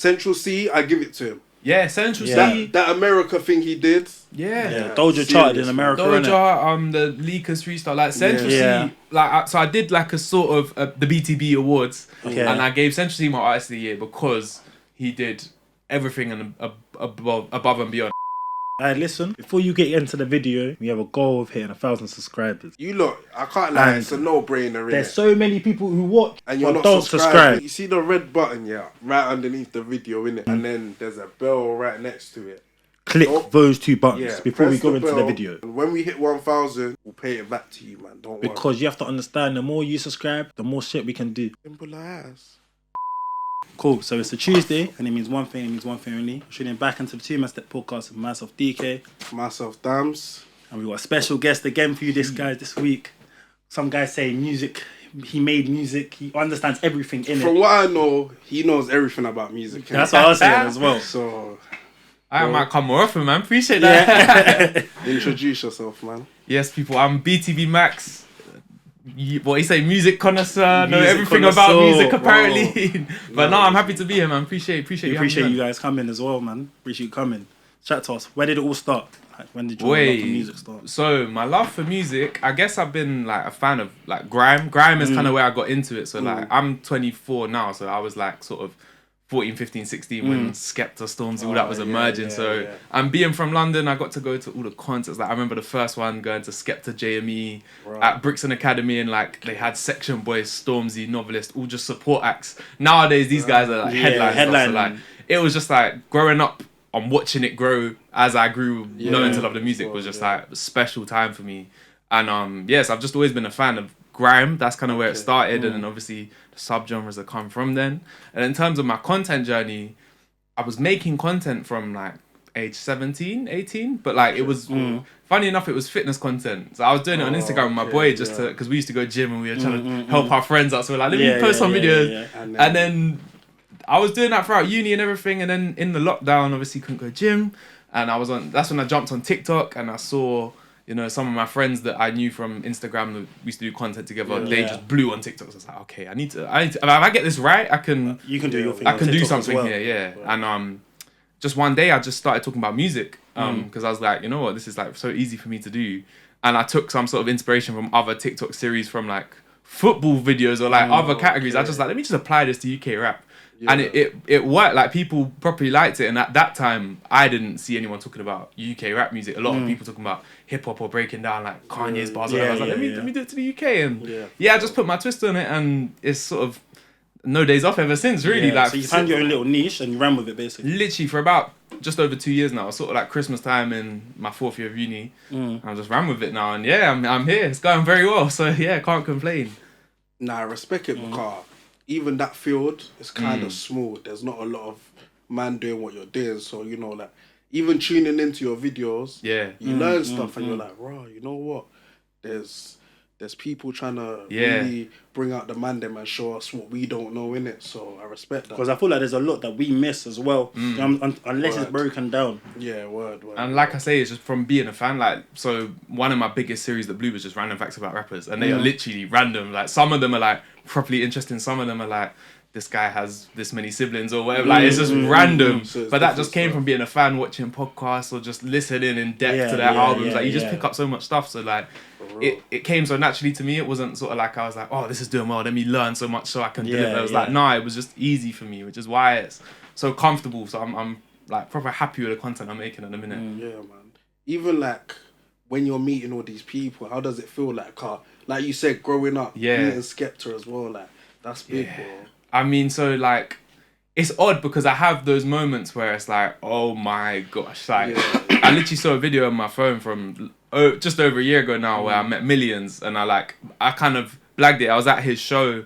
Central C, I give it to him. Yeah, Central C. That America thing he did. Yeah. Doja charted in America. Doja, the Leakers freestyle, like Central C. Like, so I did like a sort of the BTB Awards, and I gave Central C my Artist of the Year because he did everything and above and beyond. Alright, listen, before you get into the video, we have a goal of hitting 1,000 subscribers. You look, I can't lie, it's a no-brainer. There's so many people who watch and you're not don't subscribe. You see the red button, right underneath the video, innit? And then there's a bell right next to it. Click those two buttons before we go into the video. And when we hit 1,000, we'll pay it back to you, man. Don't worry. Because you have to understand, the more you subscribe, the more shit we can do. Simple as. Cool, so it's a Tuesday, and it means one thing, only. We're tuning back into the 2MANSTEP podcast with myself, DK. Myself, Damz. And we've got a special guest again for you this week. Some guys say music, he made music, he understands everything in it. From what I know, he knows everything about music. That's what I was saying as well. So, I might come more often, man. Appreciate that. Yeah. Introduce yourself, man. Yes, people, I'm Btbmax. What you say, music connoisseur, know everything about music apparently. But no, I'm happy to be here, man. Appreciate you guys coming as well, man. Appreciate you coming. Chat to us. Where did it all start? Like, when did your love for music start? So my love for music, I guess I've been like a fan of like grime. Grime is kind of where I got into it. So like I'm 24 now, so I was like sort of 14, 15, 16 when Skepta, Stormzy, all that was emerging. And being from London, I got to go to all the concerts. Like I remember the first one going to Skepta JME at Brixton Academy, and like they had Section Boys, Stormzy, Novelist, all just support acts. Nowadays these guys are like headliners. So like it was just like growing up on watching it grow as I grew, knowing to love the music was just like a special time for me. And yes, I've just always been a fan of grime. That's kind of where it started, and then obviously the subgenres that come from then. And in terms of my content journey, I was making content from like age 17, 18, but like it was funny enough, it was fitness content. So I was doing it on Instagram with my boy just to, because we used to go gym and we were trying to help our friends out. So we're like, let me post some videos. And then I was doing that throughout uni and everything. And then in the lockdown, obviously couldn't go gym. And that's when I jumped on TikTok and I saw, you know, some of my friends that I knew from Instagram that we used to do content together, they just blew on TikTok. So I was like, okay, I need to, if I get this right, I can... You can do your thing. I can do something here, And just one day I just started talking about music because I was like, you know what, this is like so easy for me to do. And I took some sort of inspiration from other TikTok series from like football videos or like other categories. I just like, let me just apply this to UK rap. Yeah. And it worked. Like people properly liked it, and at that time I didn't see anyone talking about UK rap music. A lot of people talking about hip hop or breaking down like Kanye's bars. I was like, let me do it to the UK, and I just put my twist on it, and it's sort of no days off ever since. Really, like so you found your own little niche and you ran with it basically. Literally for about just over 2 years now. It's sort of like Christmas time in my 4th year of uni. I just ran with it now, and I'm here. It's going very well. So can't complain. Nah, I respect it because even that field is kind of small. There's not a lot of man doing what you're doing. So, you know, like, even tuning into your videos, you learn stuff and you're like, bro, you know what? There's people trying to really bring out the man them and show us what we don't know, innit? So I respect that. Because I feel like there's a lot that we miss as well, unless it's broken down. Yeah, word. And like I say, it's just from being a fan. Like, so one of my biggest series that blew was just random facts about rappers, and they are literally random. Like, some of them are like properly interesting. Some of them are like, this guy has this many siblings or whatever. Like, it's just random. So but that just came from being a fan, watching podcasts or just listening in depth to their albums. Like, you just pick up so much stuff. So like, it came so naturally to me. It wasn't sort of like I was like, oh, this is doing well, let me learn so much so I can deliver. It was like, no, it was just easy for me, which is why it's so comfortable. So I'm like proper happy with the content I'm making at the minute. Yeah, man. Even like when you're meeting all these people, how does it feel like you said, growing up, meeting Skepta as well, like that's big, bro. I mean, so like, it's odd because I have those moments where it's like, oh my gosh, like I literally saw a video on my phone from just over a year ago now where I met Millions, and I kind of blagged it. I was at his show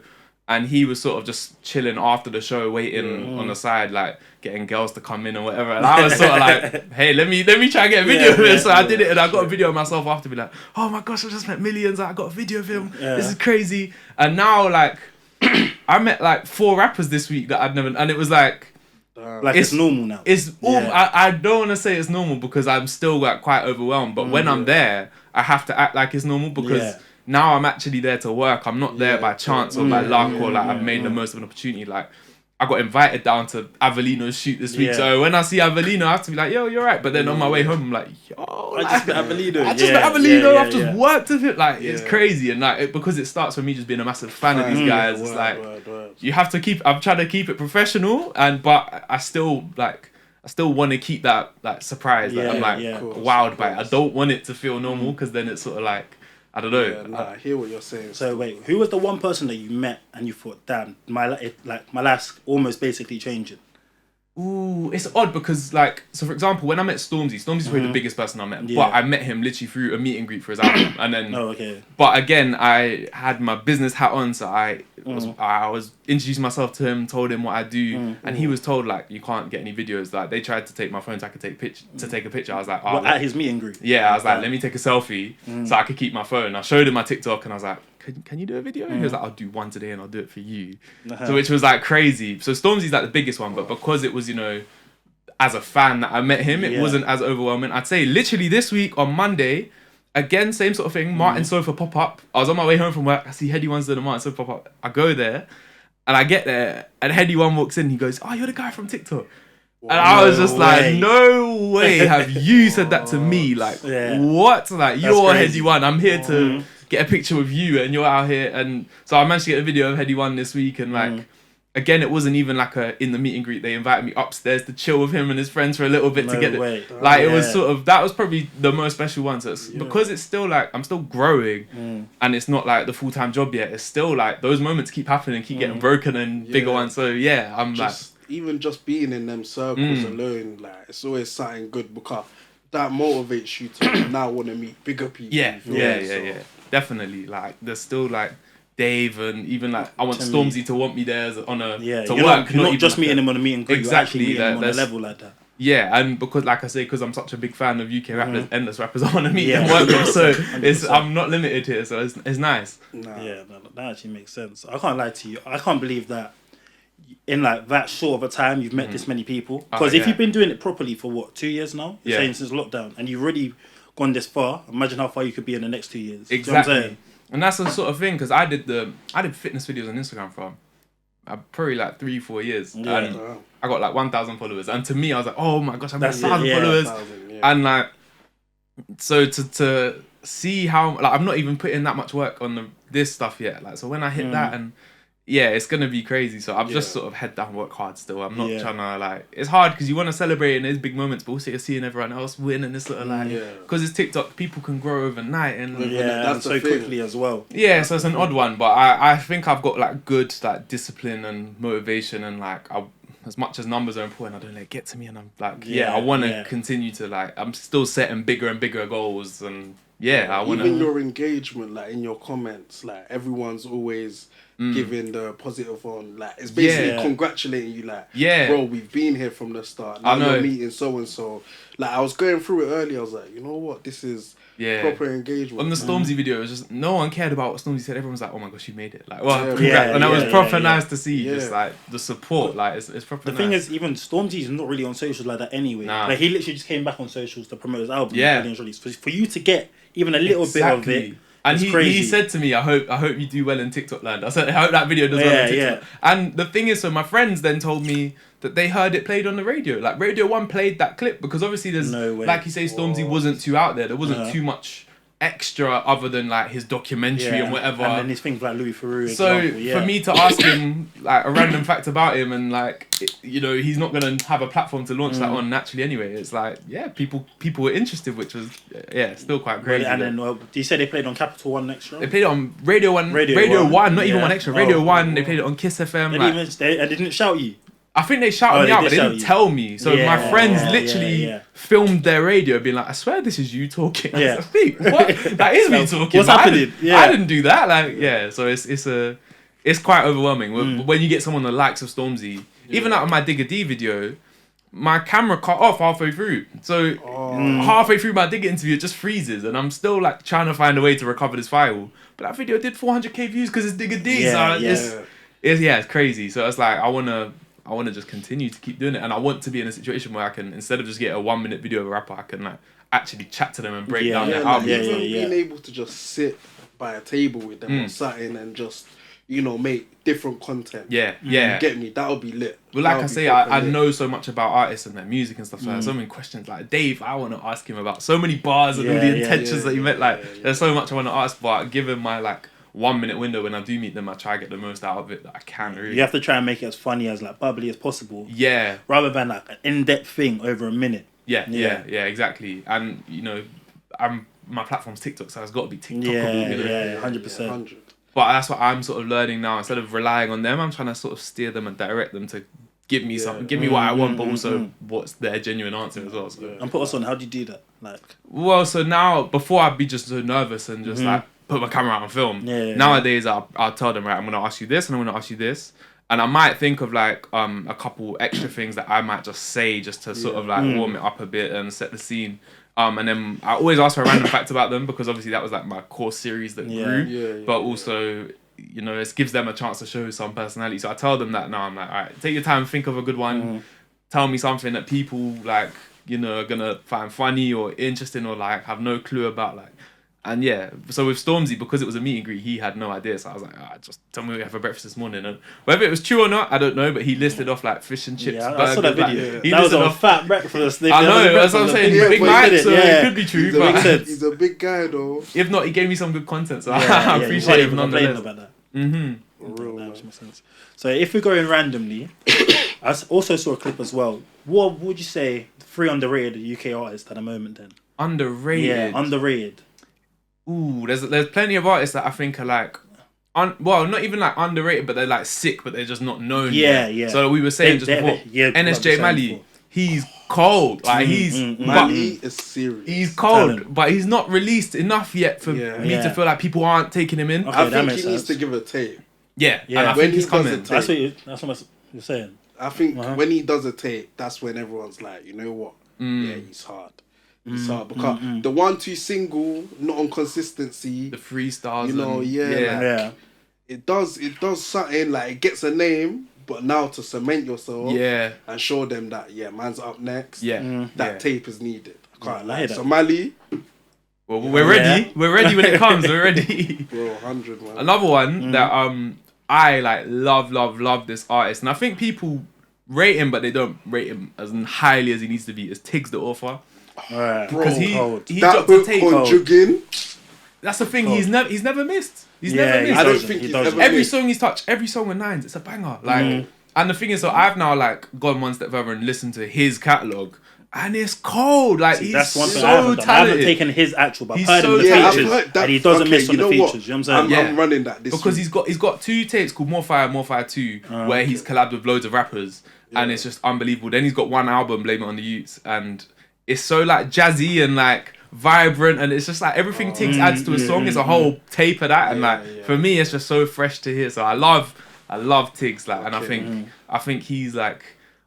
and he was sort of just chilling after the show, waiting on the side, like getting girls to come in or whatever. And I was sort of like, hey, let me try and get a video of this. So I did it, and I got a video of myself after, be like, oh my gosh, I just met Millions. I got a video of him. This is crazy. And now like, I met like 4 rappers this week that I'd never, and it was like it's normal now. It's all, I don't want to say it's normal because I'm still like quite overwhelmed, but when I'm there, I have to act like it's normal because now I'm actually there to work. I'm not there by chance or by luck or like I've made the most of an opportunity. Like, I got invited down to Avellino's shoot this week. So when I see Avellino, I have to be like, yo, you're right. But then on my way home, I'm like, yo, I just met Avellino. I just met Avellino. I've just worked with it. Like, it's crazy. And like, because it starts with me just being a massive fan of these guys. It's like, you have to keep, I'm trying to keep it professional. But I still want to keep that like surprise. Like, I'm like wowed by it. I don't want it to feel normal because then it's sort of like, I don't know. I hear what you're saying. So wait, who was the one person that you met and you thought, damn, my life's almost basically changing? Ooh, it's odd because like, so for example, when I met Stormzy probably the biggest person I met, but I met him literally through a meet and greet for his album, and then. But again, I had my business hat on, so I was introducing myself to him, told him what I do, and he was told like you can't get any videos. Like they tried to take my phone so I could take a picture. I was like, oh, at his meet and greet. Yeah, I was like, let me take a selfie so I could keep my phone. I showed him my TikTok and I was like, can you do a video? He was like, I'll do one today and I'll do it for you. So which was like crazy. So Stormzy's like the biggest one, but because it was, you know, as a fan that I met him, it wasn't as overwhelming. I'd say literally this week on Monday, again, same sort of thing, Martin Sofa pop up. I was on my way home from work, I see Heady One's doing a Martin Sofa pop up. I go there and I get there and Heady One walks in, he goes, oh, you're the guy from TikTok. And I was just like, no way have you said that to me. Like, what? Like, you're Heady One. I'm here to get a picture with you and you're out here. And so I managed to get a video of Heady One this week. And like, again, it wasn't even like in the meet and greet. They invited me upstairs to chill with him and his friends for a little bit to get it. Like, it was sort of, that was probably the most special one. So it's, because it's still like, I'm still growing and it's not like the full-time job yet. It's still like, those moments keep happening, keep getting broken and bigger ones. So yeah, I'm just, like, even just being in them circles alone, like it's always something good because that motivates you to now want to meet bigger people. Yeah, definitely. Like there's still like Dave and even like I want Stormzy to want me there to work. You're not just meeting him on a meet and greet. Exactly, you're actually meeting him on a level like that. Yeah, and because like I say, because I'm such a big fan of UK rap, there's endless rappers I want to meet and work with. So I'm not limited here. So it's nice. Yeah, that actually makes sense. I can't lie to you. I can't believe that. In like that short of a time, you've met this many people. Because if you've been doing it properly for what, 2 years now, you're saying since lockdown, and you've already gone this far. Imagine how far you could be in the next 2 years. Exactly. You know what I'm saying? And that's the sort of thing because I did fitness videos on Instagram for probably like 3-4 years, and I got like 1,000 followers. And to me, I was like, oh my gosh, I'm 1,000 followers, and like so to see how like I'm not even putting that much work on this stuff yet. Like so when I hit that and. Yeah, it's gonna be crazy. So I'm just sort of head down, work hard still. I'm not trying to like. It's hard because you want to celebrate in those big moments, but also you're seeing everyone else win, and it's sort of like because it's TikTok, people can grow overnight, and that's so quickly as well. Yeah, so it's an odd one, but I think I've got like good like discipline and motivation, and like as much as numbers are important, I don't let it get to me, and I'm like I want to continue to like. I'm still setting bigger and bigger goals, and I want to. Even your engagement, like in your comments, like everyone's always. Giving the positive on, like it's basically congratulating you, like bro, we've been here from the start. Now you're meeting so and so. Like I was going through it earlier, I was like, you know what, this is proper engagement. On the Stormzy video, it was just no one cared about what Stormzy said. Everyone was like, oh my gosh, you made it. Like, well, congrats. And that was proper nice to see. Just like the support, like it's proper. The thing is, even Stormzy's not really on socials like that anyway. Like he literally just came back on socials to promote his album. For you to get even a little bit of it. And he said to me, I hope you do well in TikTok land. I said, I hope that video does well in TikTok. And the thing is, so my friends then told me that they heard it played on the radio. Like Radio 1 played that clip because obviously there's, like you say, Stormzy wasn't too out there. There wasn't too much extra other than like his documentary and whatever. And then his things like Louis Theroux. So for me to ask him like a random fact about him and like, you know, he's not going to have a platform to launch that on naturally anyway. It's like, people were interested, which was, still quite crazy. And then you said they played on Capital One Extra? They played it on Radio 1, Radio 1, not even One Extra, Radio 1, they played it on Kiss FM. They didn't shout you? I think they shouted me out, but they didn't tell me. So my friends literally filmed their radio being like, I swear this is you talking. I was like, what? That is me talking. What's happening? I didn't do that. Like, so it's quite overwhelming. When you get someone the likes of Stormzy, even out of my Digger D video, my camera cut off halfway through. So halfway through my Digger interview, it just freezes. And I'm still like trying to find a way to recover this file. But that video did 400k views because it's Digger D. It's crazy. So it's like, I want to just continue to keep doing it, and I want to be in a situation where I can, instead of just get a 1 minute video of a rapper, I can like actually chat to them and break down their album. Being able to just sit by a table with them or something and just make different content. Yeah. You get me? That'll be lit. Well, like I say, I know so much about artists and their music and stuff. So there's so many questions. Like Dave, I want to ask him about so many bars and all the intentions that he meant. There's so much I want to ask, but given my 1 minute window when I do meet them, I try to get the most out of it that I can. Really, you have to try and make it as funny as bubbly as possible. Yeah. Rather than an in-depth thing over a minute. Yeah, exactly. And my platform's TikTok, so it's got to be TikTokable. Yeah, 100%. But that's what I'm sort of learning now. Instead of relying on them, I'm trying to sort of steer them and direct them to give me something, give me what I want, but also what's their genuine answer as well. So. And put us on. How do you do that? Well, so now before I'd be just so nervous and just put my camera out and film. Nowadays, I'll tell them, right, I'm gonna ask you this and I'm gonna ask you this. And I might think of a couple extra things that I might just say just to sort of warm it up a bit and set the scene. And then I always ask for a random fact about them because obviously that was my core series that grew. But also, it gives them a chance to show some personality. So I tell them that now. I'm like, all right, take your time, think of a good one. Tell me something that people are gonna find funny or interesting or have no clue about. And so with Stormzy, because it was a meet and greet, he had no idea. So I was like, just tell me what we have for breakfast this morning. And whether it was true or not, I don't know. But he listed off fish and chips. Yeah, I saw that video. He that was off fat breakfast. I know, that's what I'm saying. Big Mike, so it could be true. He's a big guy though. If not, he gave me some good content, so I appreciate it nonetheless. About that. That makes sense. So if we're going randomly, I also saw a clip as well. What would you say 3 underrated UK artists at the moment then? Underrated? Yeah, underrated. Ooh, there's plenty of artists that I think are not even underrated, but they're sick, but they're just not known yet. Yeah. So we were saying just before, NSJ Mali, he's cold. He's Mali is serious. He's cold, but he's not released enough yet for me to feel like people aren't taking him in. Okay, I think he needs to give a tape. Yeah. And I think he's coming. That's what you're saying. I think when he does a tape, that's when everyone's like, you know what? Yeah, he's hard. It's hard because the 1-2 single, not on consistency. The freestyles, it does something it gets a name, but now to cement yourself, and show them that man's up next. That tape is needed. I can't lie. So Mali, well, we're ready. We're ready when it comes. We're ready. Bro, 100 man. Another one that I love this artist, and I think people rate him, but they don't rate him as highly as he needs to be. Is Tiggs the Author. Right. Because he that dropped a tape on Juggin. That's the thing. He's never missed. He's never missed. I don't think he's ever every missed. song he's touched, every song with 9s, it's a banger. And the thing is, so I've now gone one step further and listened to his catalogue, and it's cold. That's one he's thing so talented. I haven't taken his actual, but I've heard him in the features, and he doesn't miss on the features. You know what I'm saying? I'm running that because he's got 2 tapes called More Fire 2, where he's collabed with loads of rappers, and it's just unbelievable. Then he's got one album, Blame It on the Youths, and it's so jazzy and vibrant, and it's just everything Tiggs adds to a song. It's a whole tape of that, and for me, it's just so fresh to hear. So I love Tiggs, and I think he's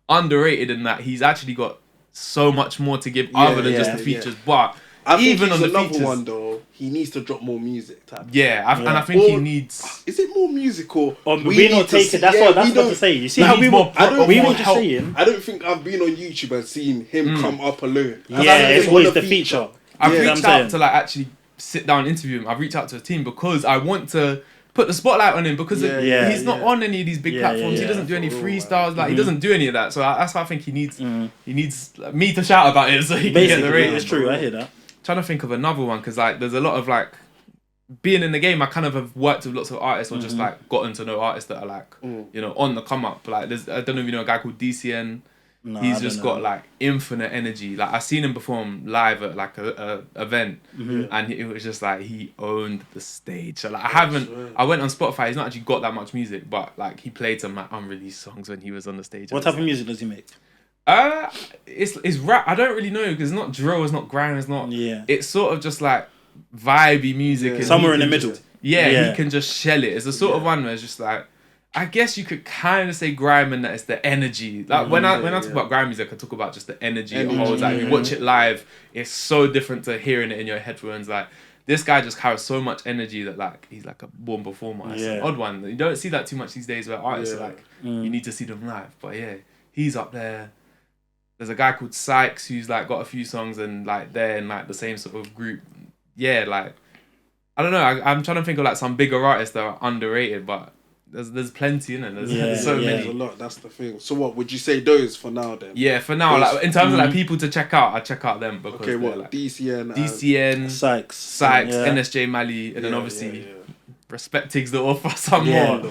underrated in that he's actually got so much more to give other than just the features. But I think even he's on the another features, one though, he needs to drop more music. And I think he needs. Is it more musical? We not taking. That's what I'm to say. You see how we were. We were just saying. I don't think I've been on YouTube and seen him come up alone. It's always the feature. I've reached out to actually sit down and interview him. I've reached out to a team because I want to put the spotlight on him because he's not on any of these big platforms. He doesn't do any freestyles. He doesn't do any of that. So that's why I think he needs me to shout about it so he can get the rating. It's true. I hear that. Trying to think of another one because there's a lot of being in the game. I kind of have worked with lots of artists or just gotten to know artists that are on the come up. There's I don't know if you know a guy called DCN. No, he's just got infinite energy. I seen him perform live at a event, and it was just he owned the stage. So I went on Spotify. He's not actually got that much music, but he played some unreleased songs when he was on the stage. What type of music does he make? It's rap. I don't really know because it's not drill, it's not grime, it's not. Yeah. It's sort of just vibey music. And somewhere in the middle. He can just shell it. It's the sort of one where it's just I guess you could kind of say grime and that it's the energy. When I talk about grime music, I talk about just the energy it holds. If you watch it live, it's so different to hearing it in your headphones. This guy just carries so much energy that he's a born performer. It's an odd one. You don't see that too much these days where artists are you need to see them live. But he's up there. There's a guy called Sykes who's got a few songs and they're in the same sort of group. I don't know. I'm trying to think of some bigger artists that are underrated, but there's plenty in it. There's Yeah, so yeah. many. There's a lot. That's the thing. So what would you say those for now then? Yeah, for now, like in terms of like people to check out, I check out them because Okay, what like, DCN, Sykes, yeah. NSJ Mali, and then obviously Respect Tigs the offer some more.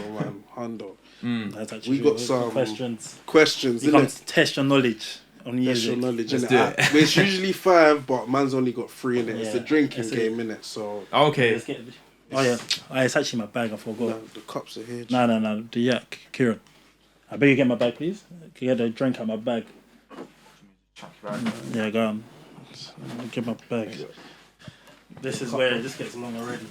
Hondo. That's actually We got some questions. You can test your knowledge on music. Test your knowledge. Let's do it. It's usually 5, but man's only got 3 in it. It's Yeah. a drinking game, innit? So Okay. Oh yeah, it's actually my bag. I forgot. the cups are here. No. The yak, Kieran. I beg you get my bag, please. Can you get the drink out my bag? Yeah, go on. Get my bag. This is where this gets long already.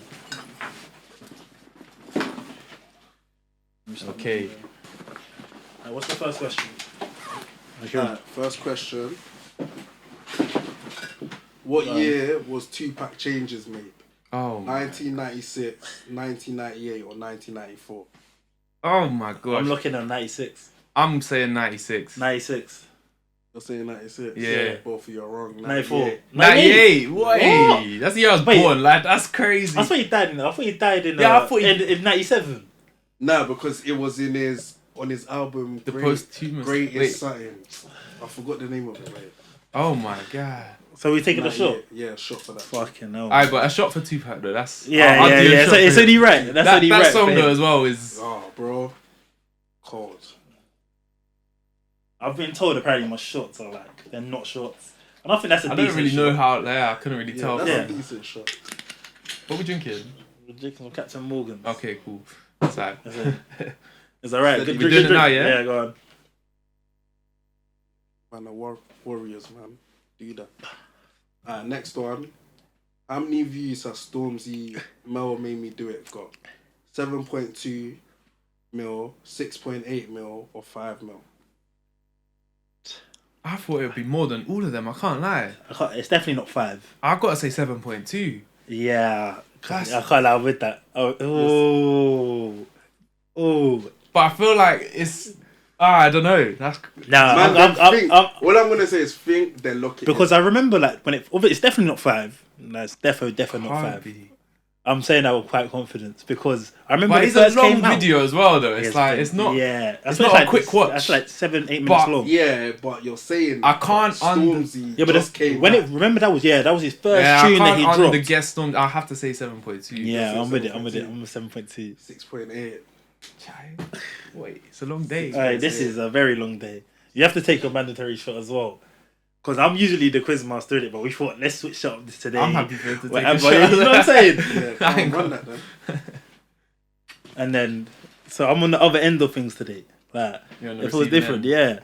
Okay. What's the first question? First question. What year was Tupac Changes made? Oh. 1996, 1998, or 1994? Oh my gosh. I'm looking at 96. I'm saying 96. 96. You're saying 96? Yeah. Both of you are wrong. 94. 98. What? What? That's the year I was Wait. born. Like that's crazy. I thought he died in. I thought in 97. No, because it was on his album The Posthumous. Greatest something. I forgot the name of it, mate. Oh my god. So we taking a shot. Yeah, a shot for that. Fucking hell. Alright, but a shot for Tupac though. That's Yeah. So it's only right. That's only right. That song though as well is. Oh, bro, cold. I've been told apparently my shots are like they're not shots. And I think that's a I decent don't really shot. know how. Yeah, I couldn't really tell. That's a decent shot. What we drinking? We're drinking Captain Morgan's. Okay, cool. That's alright. It's alright. Good We're drink. doing it now, yeah? Yeah, go on. Man, the warriors, man. Do that. Next one. How many views has Stormzy Mel Made Me Do It got? 7.2 mil, 6.8 mil, or 5 mil? I thought it would be more than all of them. I can't lie. It's definitely not 5. I've got to say 7.2. Yeah. I can't lie with that. Oh. But I feel like it's. I don't know. That's all I'm gonna say is think, then look at because I remember like when it's definitely not 5. No, it's definitely not 5. I'm saying that with quite confidence because I remember. But it's a long video as well, though. It's like it's not. Yeah, it's not a quick watch. That's like 7-8 minutes long. Yeah, but you're saying I can't. Stormzy. Yeah, but remember that was his first tune that he dropped. The guest Storm. I have to say 7.2. Yeah, I'm with it. I'm with 7.2. 6.8. Wait, it's a long day. This is a very long day. You have to take your mandatory shot as well. Because I'm usually the quiz master in it, but we thought, let's switch up this today. I'm happy for it to take a shot. You know what I'm saying? Yeah, I can run that then. And then, so I'm on the other end of things today. Like, it was different, yeah.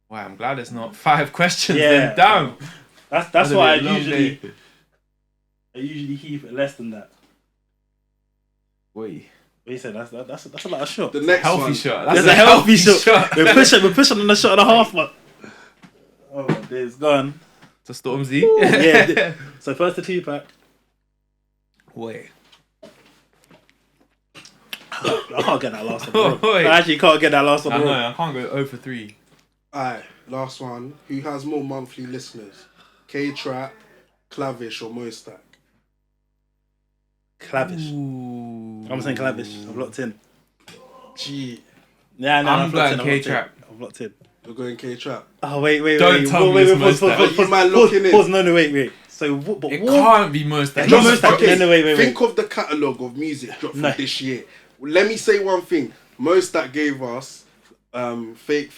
Wow, I'm glad it's not 5 questions. Yeah. Then damn. That's why I usually keep it less than that. Wait. What you said? That's a lot of shot. The next healthy one. shot. That's a healthy shot. We're pushing on the shot and a half, man. Oh, there's gone. To Stormzy. Yeah. So first the Tupac. Wait. I can't get that last one. Bro. I actually can't get that last one. I know. I can't go 0 for 3. Alright, last one. Who has more monthly listeners? K-Trap, Clavish, or Mostack? Clavish. Ooh. I'm saying Clavish. I've locked in. Gee. Yeah, no, I'm going K-Trap. I've locked in. You're going K-Trap. Oh, wait. Don't tell me it's Mostack. You man looking in. Pause, no, wait. So, what? It can't be Mostack. Wait. Think of the catalogue of music dropped from this year. Let me say one thing. Mostack gave us Fake,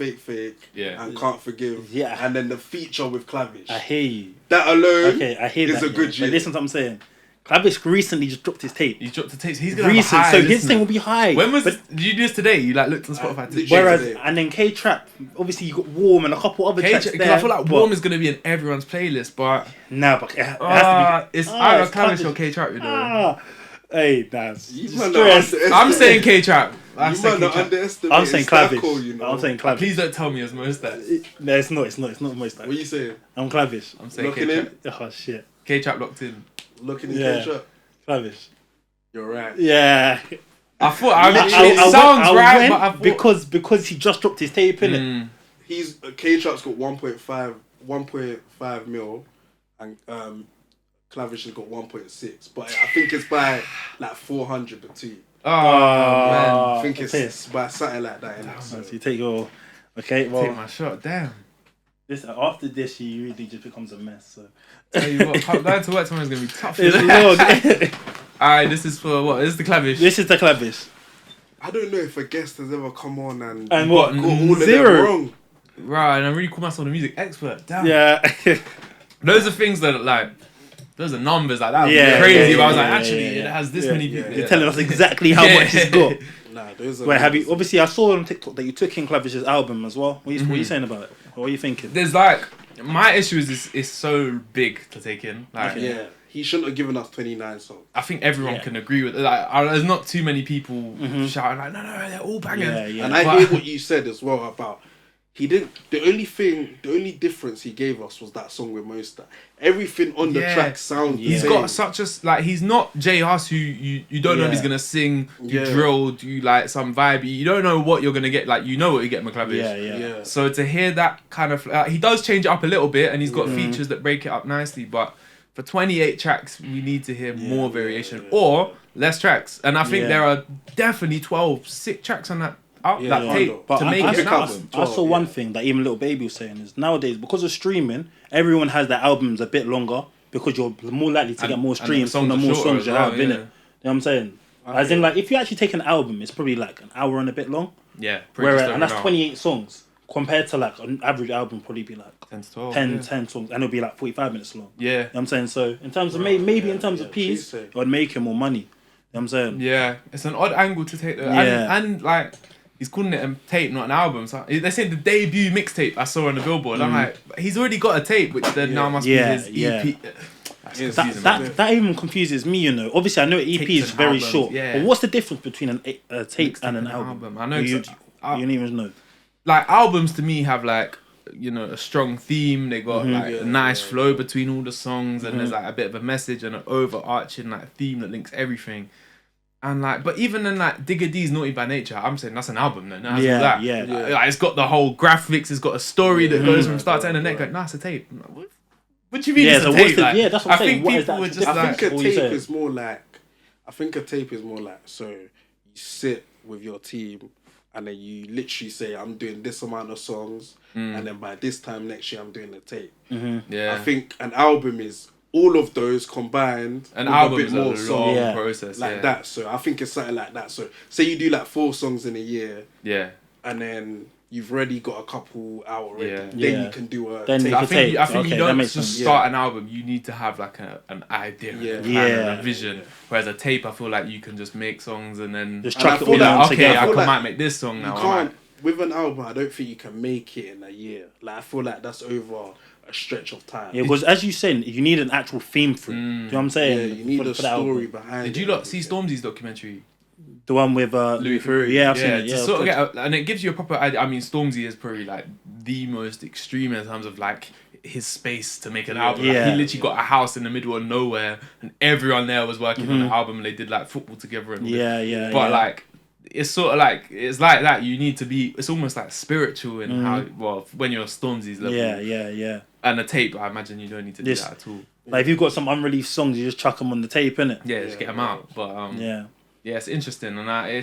yeah, and Can't Forgive. Yeah. And then the feature with Clavish. I hear you. That alone I hear is a good year. But listen to what I'm saying. Clavish recently just dropped his tape. He dropped the tapes. He's gonna have a high so his thing will be high. When was did you do this today? You like looked on Spotify today. Whereas and then K-Trap, obviously you got Warm and a couple other tracks there. I feel like Warm is gonna be in everyone's playlist, but nah, but it has to be. It's either Clavish or K-Trap, you know. Hey, Damz. I'm saying K-Trap. I'm saying Clavish. I'm saying Clavish. Please don't tell me it's Mostack. No, it's not Mostack. What are you saying? I'm Clavish. I'm saying K-Trap. Oh shit. K-Trap locked in. Looking in K-Trap. Clavish. You're right. Yeah. I thought it sounds right, but I thought because he just dropped his tape in it. He's K-Trap's got 1.5 mil, and Clavish has got 1.6. But I think it's by like 400 or 2. man. I think it's by something like that. So you take your... Okay, well... Take my shot, damn. After this, you really just becomes a mess, so... Tell you what, going to work tomorrow is going to be tough. It's long. Alright, this is for what? This is the clavish. This is the clavish. I don't know if a guest has ever come on and what? got all of Zero. them wrong. Right, and I really call myself a music expert. Damn. Yeah. Those are things that like... Those are numbers like that. Would be crazy. But I was like, actually, it has this many people. You're telling us exactly how much it's got. Nah, those are... Wait, have you... Obviously, I saw on TikTok that you took in Clavish's album as well. What are you saying about it? What are you thinking? There's like... My issue is it's so big to take in. Like, yeah. He shouldn't have given us 29 songs. I think everyone can agree with it. Like, there's not too many people shouting like, no, they're all bangers. Yeah. And I hear what you said as well about he didn't. The only difference he gave us was that song with Mosta. Everything on the track sounds. He's got such a like. He's not J Hus, who you don't know if he's gonna sing, drill, do like some vibe. You don't know what you're gonna get. Like you know what you get in McClavish. Yeah. So to hear that kind of, he does change it up a little bit, and he's got features that break it up nicely. But for 28 tracks, we need to hear more variation or less tracks. And I think there are definitely 12 sick tracks on that. Tape but to make it an album. I saw one thing that even Little Baby was saying is nowadays because of streaming, everyone has their albums a bit longer because you're more likely to get more streams from the more songs you have in it. You know what I'm saying? As in, like, if you actually take an album, it's probably like an hour and a bit long. Yeah, and that's 28 songs compared to like an average album probably be like 10 to 12, 10 songs, and it'll be like 45 minutes long. Yeah, you know what I'm saying. So in terms of maybe in terms of peace, it would make him more money. You know what I'm saying? Yeah, it's an odd angle to take. And like. He's calling it a tape, not an album. So they said the debut mixtape I saw on the Billboard. I'm like, he's already got a tape, which then now must be his EP. That even confuses me, you know. Obviously, I know EP is very short, but what's the difference between a tape and an album? I know. You don't even know. Like albums to me have like, you know, a strong theme. They got like a nice flow between all the songs, and there's like a bit of a message and an overarching like theme that links everything. And like, but even then, like Digga D's Naughty by Nature, I'm saying that's an album then. Like, it's got the whole graphics. It's got a story that goes from start to end. And they go, nah, it's a tape. Like, what do you mean it's a tape? That's what I'm saying. I think people were just I think a tape is more like. So you sit with your team, and then you literally say, I'm doing this amount of songs, and then by this time next year, I'm doing a tape. I think an album is all of those combined. An album is a long process. Like that. So I think it's something like that. So say you do like 4 songs in a year. Yeah. And then you've already got a couple out already. Then you can do a tape. I think you don't just start an album. You need to have like an idea, and a vision. Whereas a tape, I feel like you can just make songs and then just chuck it all down together. I might make this song now. With an album, I don't think you can make it in a year. Like I feel like that's over a stretch of time. Yeah, because as you said, you need an actual theme for it. Do you know what I'm saying? Yeah, you need a story behind it. Did you lot see Stormzy's documentary? The one with Louis Theroux. Yeah, I've seen it. Yeah, sort of get and it gives you a proper idea. I mean, Stormzy is probably like the most extreme in terms of like his space to make an album. Like, he literally got a house in the middle of nowhere, and everyone there was working on the album. And they did like football together. And but like. It's sort of like it's like that. You need to be. It's almost like spiritual in how when you're Stormzy's level. Yeah. And a tape, I imagine you don't need to do that at all. Like if you've got some unreleased songs, you just chuck them on the tape, innit? Yeah, just get them out. But it's interesting, and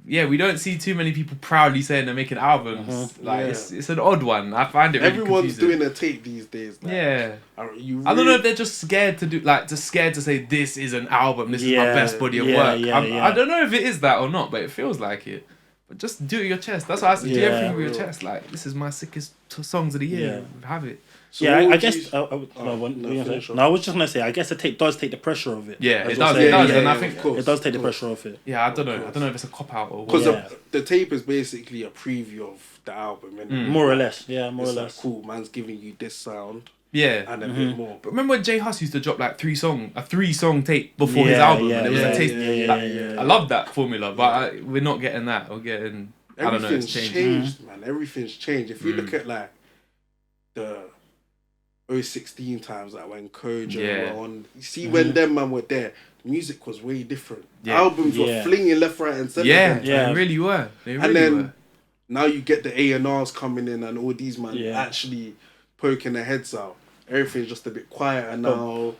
we don't see too many people proudly saying they're making albums. It's an odd one. I find it. Really Everyone's confusing. doing a tape these days. Like, I don't know if they're just scared to scared to say this is an album. This is my best body of work. I don't know if it is that or not, but it feels like it. But just do it with your chest. That's why I said do everything with your chest. Like this is my sickest songs of the year. Have it. So I guess. I was just gonna say. I guess the tape does take the pressure of it. Yeah, it does. And I think it does take the pressure off it. Yeah, I don't know. I don't know if it's a cop out or because the tape is basically a preview of the album, more or less. Yeah, more or less. Cool, man's giving you this sound. Yeah, and a bit more. But remember when J Hus used to drop like a 3-song tape before his album, and it was a taste. I love that formula, but we're not getting that. We're getting. I don't know. It's changed, man. Everything's changed. If you look at like the 016 times, like when Kojo were on, you see when them man were there, the music was way different. Albums were flinging left, right, and centre. They really were. And then now you get the A&Rs coming in, and all these man actually poking their heads out. Everything's just a bit quieter now.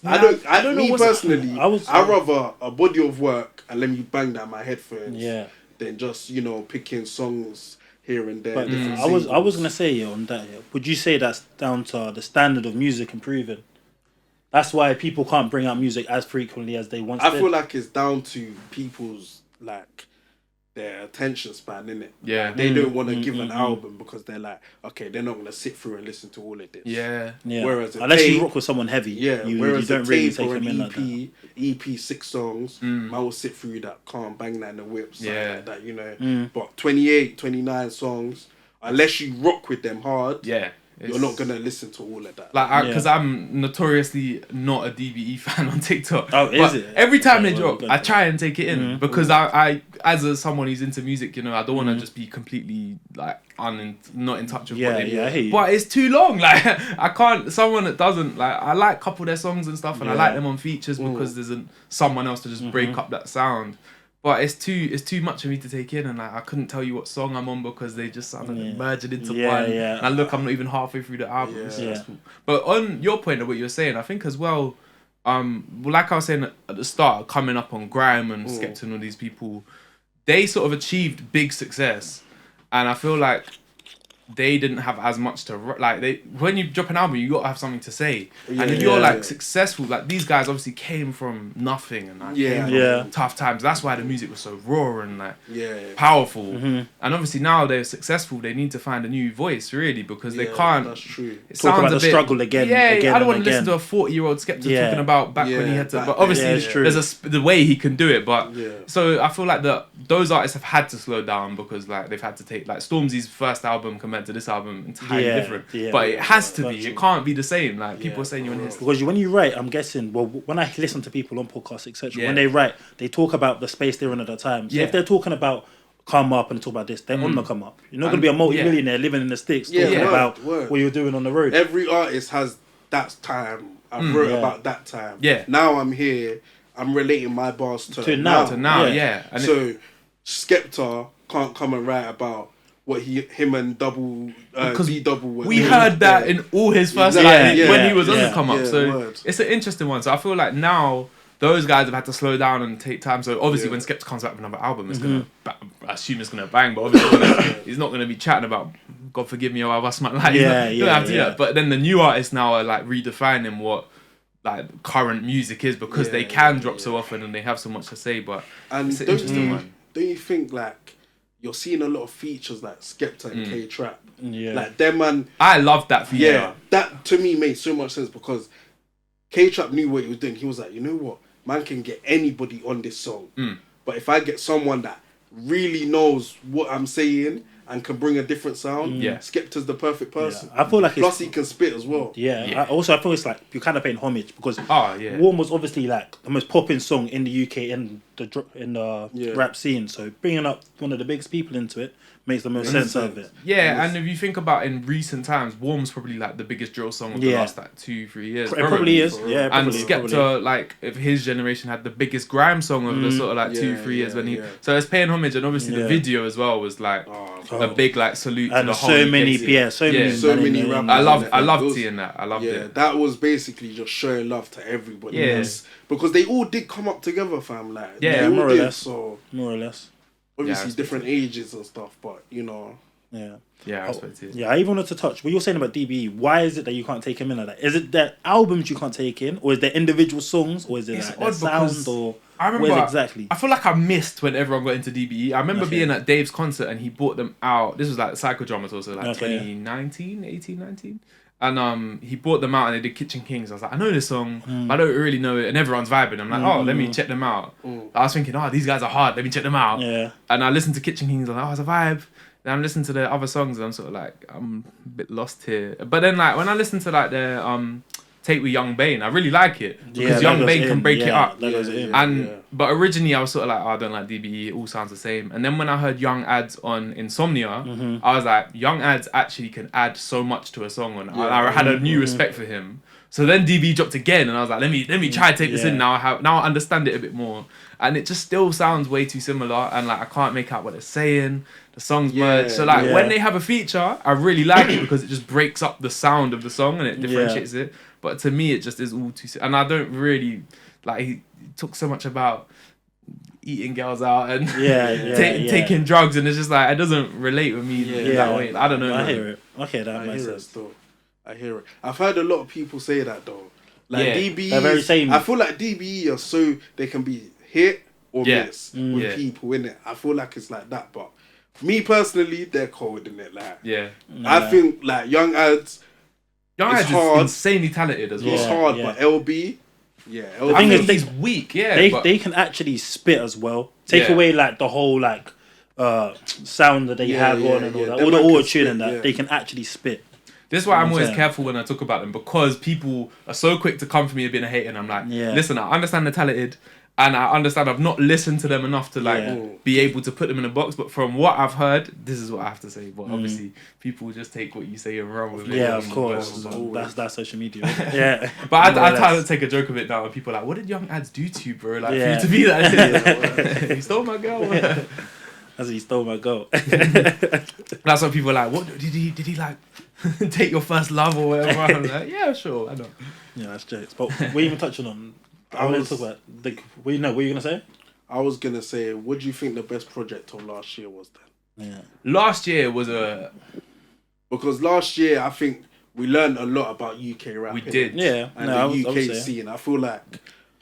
I don't know. Me personally, I rather a body of work and let me bang that in my headphones. Than just picking songs here and there. But I was gonna say on that. Would you say that's down to the standard of music improving? That's why people can't bring out music as frequently as they once did. I feel like it's down to people's their attention span, innit? Yeah. They don't want to give an album because they're like, okay, they're not going to sit through and listen to all of this. Yeah. Whereas unless you rock with someone heavy, whereas you don't really take them in EP, like that. EP 6 songs, I will sit through that, can't bang that in the whips, like that, But 28, 29 songs, unless you rock with them hard, you're not gonna listen to all of that. Like, because I'm notoriously not a DBE fan on TikTok. Oh, is it? Every time they drop, I try and take it in because I as someone who's into music, I don't want to just be completely like not in touch with what they do. I hear you. But it's too long. Like, I can't. Someone that doesn't like. I like a couple of their songs and stuff, and I like them on features because there's someone else to just break up that sound. But it's too much for me to take in, and I couldn't tell you what song I'm on because they just sound like they're merging into one. Yeah. And I'm not even halfway through the album. Cool. But on your point of what you're saying, I think as well, like I was saying at the start, coming up on Grime and Skepta and all these people, they sort of achieved big success, and I feel like they didn't have as much to when you drop an album, you gotta have something to say, and if you're successful, like these guys obviously came from nothing and came from tough times. That's why the music was so raw and powerful. And obviously now they're successful, they need to find a new voice really because they can't. That's true. It Talk sounds about a the bit, struggle again. I don't want to listen to a 40-year-old Skepta talking about back when he had to. But obviously there's the way he can do it. But so I feel like those artists have had to slow down because they've had to take Stormzy's first album compared to this album entirely different, but it has to be. It can't be the same. Like people are saying, you're in history. Because when you write, I'm guessing. Well, when I listen to people on podcasts, etc., when they write, they talk about the space they're in at the time. So if they're talking about come up and talk about this, they're on the come up. You're not going to be a multi-millionaire living in the sticks talking about what you're doing on the road. Every artist has that time. I wrote about that time. Yeah. Now I'm here. I'm relating my bars to now. And so Skepta can't come and write about what him and D-Double were we doing. heard that in all his first when he was on the come up. So it's an interesting one. So I feel like now those guys have had to slow down and take time. So obviously when Skepta comes out with another album, it's gonna I assume it's gonna bang, but obviously he's not gonna be chatting about God forgive me or I bust my life. You don't have to do that. But then the new artists now are redefining what current music is because they can drop so often and they have so much to say. But it's an interesting one. Don't you think you're seeing a lot of features like Skepta and K-Trap. Like them man. I love that feature. Yeah, that to me made so much sense because K-Trap knew what he was doing. He was like, you know what? Man can get anybody on this song. But if I get someone that really knows what I'm saying and can bring a different sound, Skepta's the perfect person. I feel like plus he can spit as well. I feel it's like you're kind of paying homage because Warm was obviously the most popping song in the UK in the rap scene. So bringing up one of the biggest people into it makes the most sense out of it. Yeah, and if you think about in recent times, Warm's probably the biggest drill song of the last 2-3 years. It probably is. Yeah, and Skepta, if his generation had the biggest grime song of the sort of 2-3 years when he. So it's paying homage, and obviously the video as well was a big salute and to the whole. So many rappers. I loved seeing that. I loved it. That was basically just showing love to everybody. Yes, because they all did come up together, fam. More or less. More or less. Obviously, different ages and stuff, but Yeah, I expect it. Yeah, I even wanted to touch what you're saying about DBE. Why is it that you can't take him in like that? Is it that albums you can't take in, or is there individual songs, or is it their sound, or I remember exactly? I feel like I missed when everyone got into DBE. I remember being at Dave's concert and he brought them out. This was Psychodrama, also 2019, 18, 19. And he brought them out and they did Kitchen Kings. I was like, I know this song, but I don't really know it. And everyone's vibing. I'm like, let me check them out. I was thinking, these guys are hard. Let me check them out. Yeah. And I listened to Kitchen Kings. I'm like, it's a vibe. Then I'm listening to the other songs and I'm sort of I'm a bit lost here. But then when I listen to their Take with Young Bane, I really like it because Young Bane can break it up. And But originally I was sort of like, oh, I don't like DBE, it all sounds the same. And then when I heard Young Adz on Insomnia, I was like, Young Adz actually can add so much to a song. And I had a new respect for him. So then DB dropped again, and I was like, let me try to take this in now. Now I understand it a bit more, and it just still sounds way too similar, and like I can't make out what they're saying. The songs merge, so like when they have a feature, I really like it because it just breaks up the sound of the song and it differentiates it. But to me, it just is all too, and I don't really like. He talks so much about eating girls out and taking drugs, and it's just like it doesn't relate with me that way. I don't know. I hear it. Okay, that makes sense. I hear it. I've heard a lot of people say that though. Like DBE, they're very same. I feel like DBE are so they can be hit or miss with people in it. I feel like it's like that. But me personally, they're cold in it. Like I think like Young Adz is insanely talented as well. He's hard, but LB. Yeah, I think he's weak. Yeah, they can actually spit as well. Take away like the whole like sound that they have on and all that, all the auto tune and that they can actually spit. This is why I'm always careful when I talk about them, because people are so quick to come for me and being a hater, and I'm like, listen, I understand they're talented, and I understand I've not listened to them enough to like be able to put them in a box, but from what I've heard, this is what I have to say. But obviously, people just take what you say and run with it. Yeah, of course. That's social media. Yeah. But I try to take a joke of it now, and people are like, what did Young Adz do to you, bro? Like, for you to be like, he stole my girl. As he stole my girl. That's what people are like, what did he like take your first love or whatever? I'm like, yeah, sure, I know. Yeah, that's jokes. But we're even touching on. I want to talk about what are you gonna say? I was gonna say, what do you think the best project of last year was then? Yeah. Last year was because last year I think we learned a lot about UK rap. We did, and the UK scene. I feel like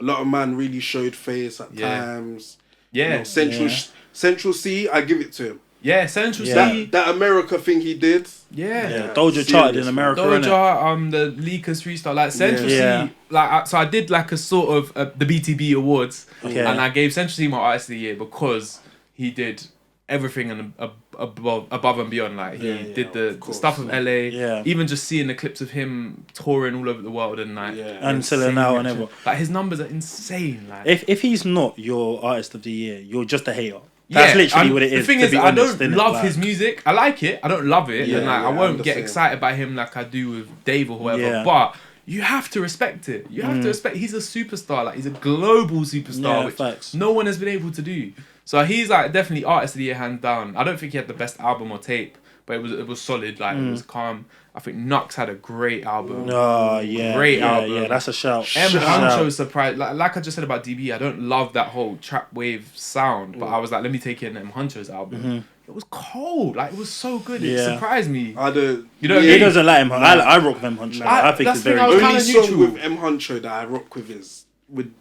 a lot of man really showed face at times. Yeah, Central C, I give it to him. Yeah, Central C. That America thing he did. Yeah. Doja charted in America. Doja, the Leakers freestyle, like Central C. Like, so I did like a sort of the BTB Awards, and I gave Central C my Artist of the Year because he did everything and above and beyond. Like he did the stuff of LA. Even just seeing the clips of him touring all over the world and like and selling out and everything. Like his numbers are insane. Like if he's not your Artist of the Year, you're just a hater. That's literally what it is. The thing is, I don't love his music. I like it. I don't love it. And like, I won't get excited by him like I do with Dave or whoever. But you have to respect it. You have to respect. He's a superstar. Like he's a global superstar, which no one has been able to do. So he's like definitely Artist of the Year, hands down. I don't think he had the best album or tape, but it was solid. Like it was calm. I think Nux had a great album. Great album. Yeah, that's a shout. Huncho surprised. Like I just said about DB, I don't love that whole trap wave sound, but I was like, let me take in Huncho's album. It was cold. Like it was so good. It surprised me. I don't. You know, he doesn't like him. I rock M Huncho. I think it's very good. Only song with M Huncho that I rock with is with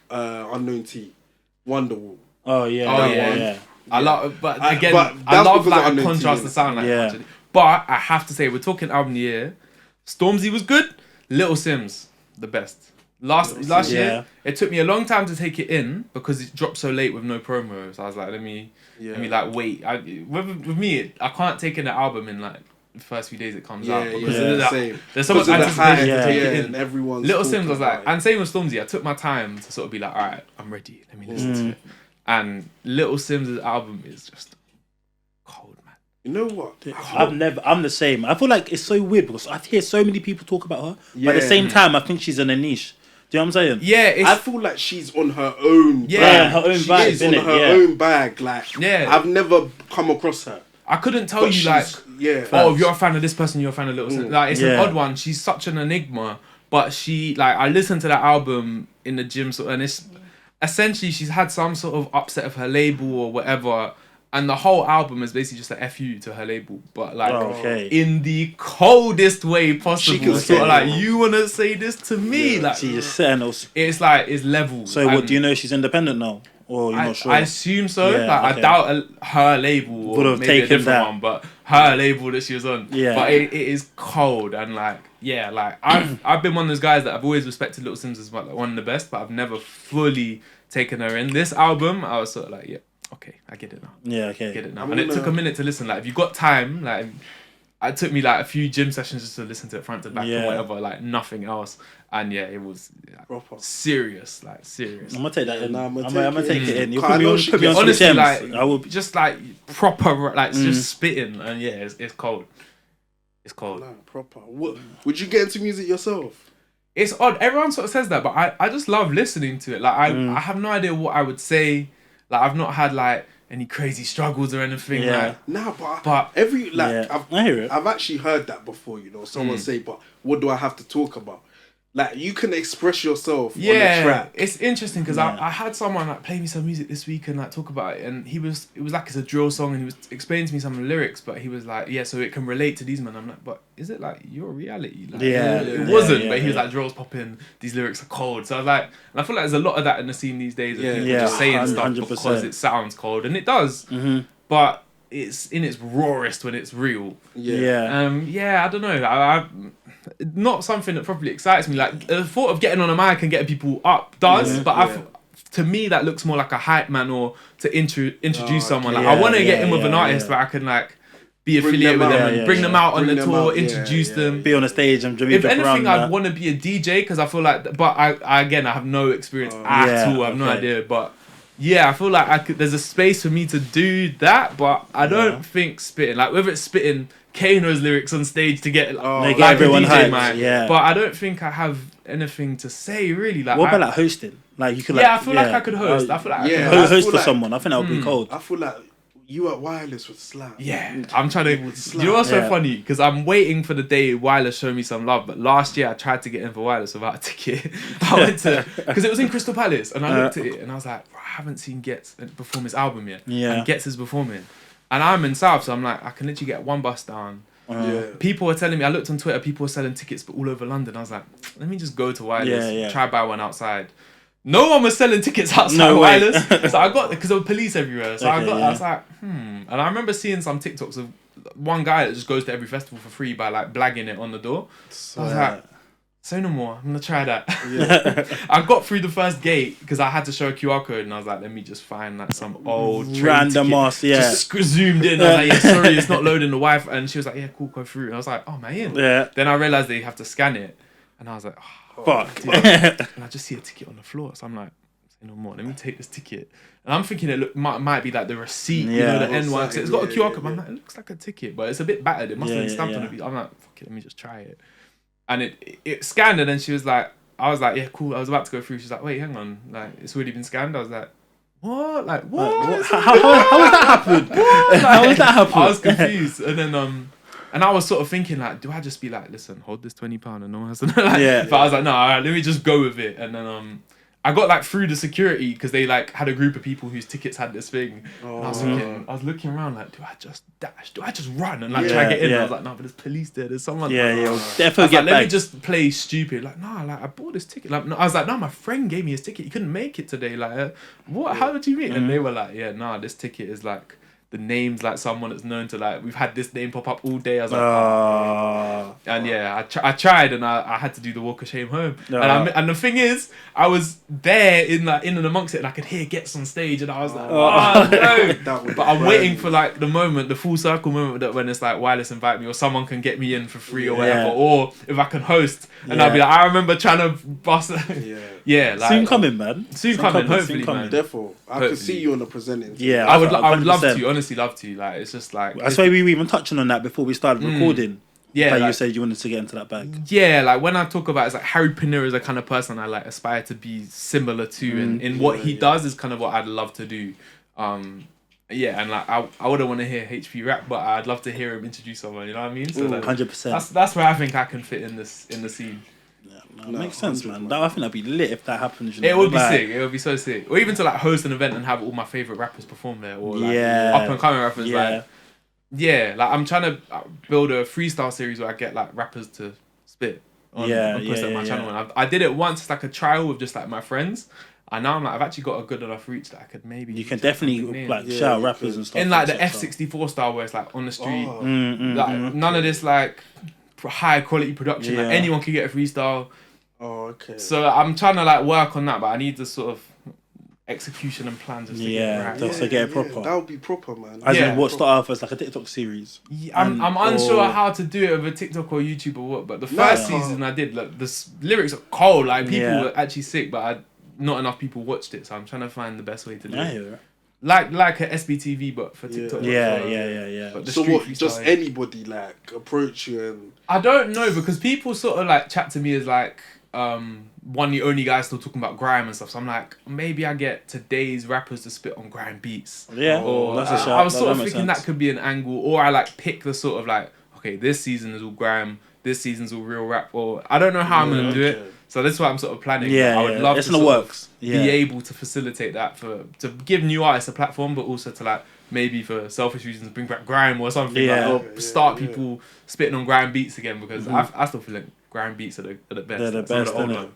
Unknown T, Wonderwall. Oh yeah. I love, but again, I love like a contrast to sound like Huncho. But I have to say, we're talking album of the year. Stormzy was good. Little Sims, the best. Last year, it took me a long time to take it in because it dropped so late with no promo. So I was like, let me like wait. With me, I can't take in the album in like the first few days it comes out because there's so much anticipation to take it in. And everyone's Little Sims was like, and same with Stormzy. I took my time to sort of be like, all right, I'm ready. Let me listen to it. And Little Sims' album is just cold, man. You know what? I'm the same. I feel like it's so weird because I hear so many people talk about her, but at the same time, I think she's in a niche. Do you know what I'm saying? Yeah, I feel like she's on her own. Yeah, her own bag. She's on her own bag. Like, I've never come across her. I couldn't tell you like, oh, if you're a fan of this person, you're a fan of Little Sims. Like, it's an odd one. She's such an enigma, but she like I listened to that album in the gym, and it's essentially she's had some sort of upset of her label or whatever. And the whole album is basically just a FU to her label, but like in the coldest way possible. Sort of like, you want to say this to me? Like, she's setting those. It's like, it's level. So what, do you know she's independent now? Or you're not sure? I assume so. I doubt her label would have taken a different one, but her label that she was on. Yeah. But it is cold and like, like I've been one of those guys that I've always respected Little Sims as like one of the best, but I've never fully taken her in. This album, I was sort of like, okay, I get it now. Yeah, okay. Get it now. And it took a minute to listen. Like, if you got time, like, it took me like a few gym sessions just to listen to it front to back or whatever, like nothing else. And yeah, it was serious, like serious. I'm gonna take that in. I'm gonna take it in. You put me on honestly, gems. like I will just like proper, like just spitting, and yeah, it's cold. It's cold. Nah, proper. What would you get into music yourself? It's odd. Everyone sort of says that, but I just love listening to it. Like I have no idea what I would say. Like I've not had like any crazy struggles or anything. Yeah. Like, nah, but every like I hear it. I've actually heard that before. You know, someone say, "But what do I have to talk about?" Like you can express yourself on the track. It's interesting because I had someone like play me some music this week and like talk about it, and it was like it's a drill song, and he was explaining to me some of the lyrics, but he was like, yeah, so it can relate to these men. I'm like, but is it like your reality? Like, it wasn't, but he was like, drill's popping, these lyrics are cold. So I was like, and I feel like there's a lot of that in the scene these days of people just saying stuff 100%. Because it sounds cold, and it does, but it's in its rawest when it's real. I don't know. I not something that properly excites me. Like the thought of getting on a mic and getting people up does, but to me that looks more like a hype man or to introduce someone. Like I want to get in with an artist where I can like be affiliated with them and bring them out on the tour, introduce them, be on a stage and if anything, I'd want to be a DJ because I feel like, but I have no experience at all. I have no idea, but. Yeah, I feel like there's a space for me to do that, but I don't think spitting, like whether it's spitting Kano's lyrics on stage to get like everyone a DJ mic, but I don't think I have anything to say really. Like, what about like hosting? Like you could, I feel like I could host. I feel like I could host for someone. I think that would be cold. I feel like you at Wireless with Slam. Yeah, I'm trying to. You know what's so funny? Because I'm waiting for the day Wireless show me some love. But last year I tried to get in for Wireless without a ticket. I went to because it was in Crystal Palace, and I looked at it and I was like, I haven't seen Getz perform his album yet. And Getz is performing, and I'm in South, so I'm like, I can literally get one bus down. People were telling me, I looked on Twitter, people were selling tickets but all over London. I was like, let me just go to Wireless, try buy one outside. No one was selling tickets outside Wireless. So I got, because there were police everywhere. So I was like, And I remember seeing some TikToks of one guy that just goes to every festival for free by like blagging it on the door. So I was like, say no more, I'm going to try that. I got through the first gate because I had to show a QR code and I was like, let me just find like some old random ass, just zoomed in. I was like, sorry, it's not loading the Wi-Fi. And she was like, yeah, cool, go through. And I was like, oh, am I in? Then I realised that you have to scan it. And I was like, fuck. And I just see a ticket on the floor. So I'm like, say no more, let me take this ticket. And I'm thinking it might be like the receipt, you know, the N1. Like, it's got a QR code. I'm like, it looks like a ticket, but it's a bit battered. It must have been stamped on it. I'm like, fuck it, let me just try it. And it scanned, and then she was like, I was like, yeah, cool. I was about to go through. She's like, wait, hang on. Like, it's already been scanned. I was like, what? Like, what? How was that happen? Like, how was that happen? I was confused. And then, and I was sort of thinking, like, do I just be like, listen, hold this £20 and no one has to know? Like, but I was like, no, all right, let me just go with it. And then I got like through the security because they like had a group of people whose tickets had this thing. And I was looking around like, do I just dash? Do I just run and like try to get in? I was like, no, but there's police there. There's someone. Definitely. Let me just play stupid. Like, no, like I bought this ticket. Like, no, I was like, no, my friend gave me his ticket. He couldn't make it today. Like, what? How did you mean? And they were like, yeah, nah, this ticket is like. The name's like someone that's known to like, we've had this name pop up all day. I was like, and I tried and I had to do the walk of shame home. And the thing is, I was there in and amongst it, and I could hear Getz on stage, and I was like, no. But I'm waiting for like the moment, the full circle moment that when it's like Wireless invite me, or someone can get me in for free or whatever, or if I can host, and I'll be like, I remember trying to bust. Like, soon coming, man. Soon coming, hopefully, man. Therefore, I could see you on the presenting. Yeah, I would love to. Honestly, love to. Like, it's just like that's why we were even touching on that before we started recording. Yeah, like you said you wanted to get into that bag. Yeah, like when I talk about it, it's like Harry Pinner is the kind of person I like aspire to be similar to, and in what he does is kind of what I'd love to do. And like I wouldn't want to hear HP rap, but I'd love to hear him introduce someone. You know what I mean? So 100%. That's where I think I can fit in the scene. Yeah, makes sense, man. I think that'd be lit if that happens. It would be sick. It would be so sick. Or even to like host an event and have all my favorite rappers perform there, or like up and coming rappers. Like I'm trying to build a freestyle series where I get like rappers to spit on post it on my channel. And I did it once, it's like a trial with just like my friends. And now I'm like, I've actually got a good enough reach that I could maybe. You can definitely like shout rappers and stuff. In like the F64 style where it's like on the street, like none of this like high quality production. Like anyone can get a freestyle. Oh, okay. So I'm trying to like work on that, but I need to sort of execution and plans just to get it proper. That would be proper, man. As in what start off as like a TikTok series. I'm unsure how to do it with a TikTok or YouTube or what, but the first season I did, like the lyrics are cold, like people were actually sick, but not enough people watched it, so I'm trying to find the best way to do it. Like a SBTV, but for TikTok. Yeah. But so what? Just anybody like approach you and I don't know, because people sort of like chat to me as like one of the only guys still talking about grime and stuff. So I'm like, maybe I get today's rappers to spit on grime beats. Yeah. Or that's a shot. I was sort of makes thinking sense. that could be an angle, or I like pick the sort of like, okay, this season is all grime, this season's all real rap, or I don't know how I'm gonna do it. So that's what I'm sort of planning. I would love to sort of be able to facilitate that to give new artists a platform, but also to like maybe for selfish reasons bring back grime or something. Or start people spitting on grime beats again, because I still feel like grime beats are the best. They're the best, isn't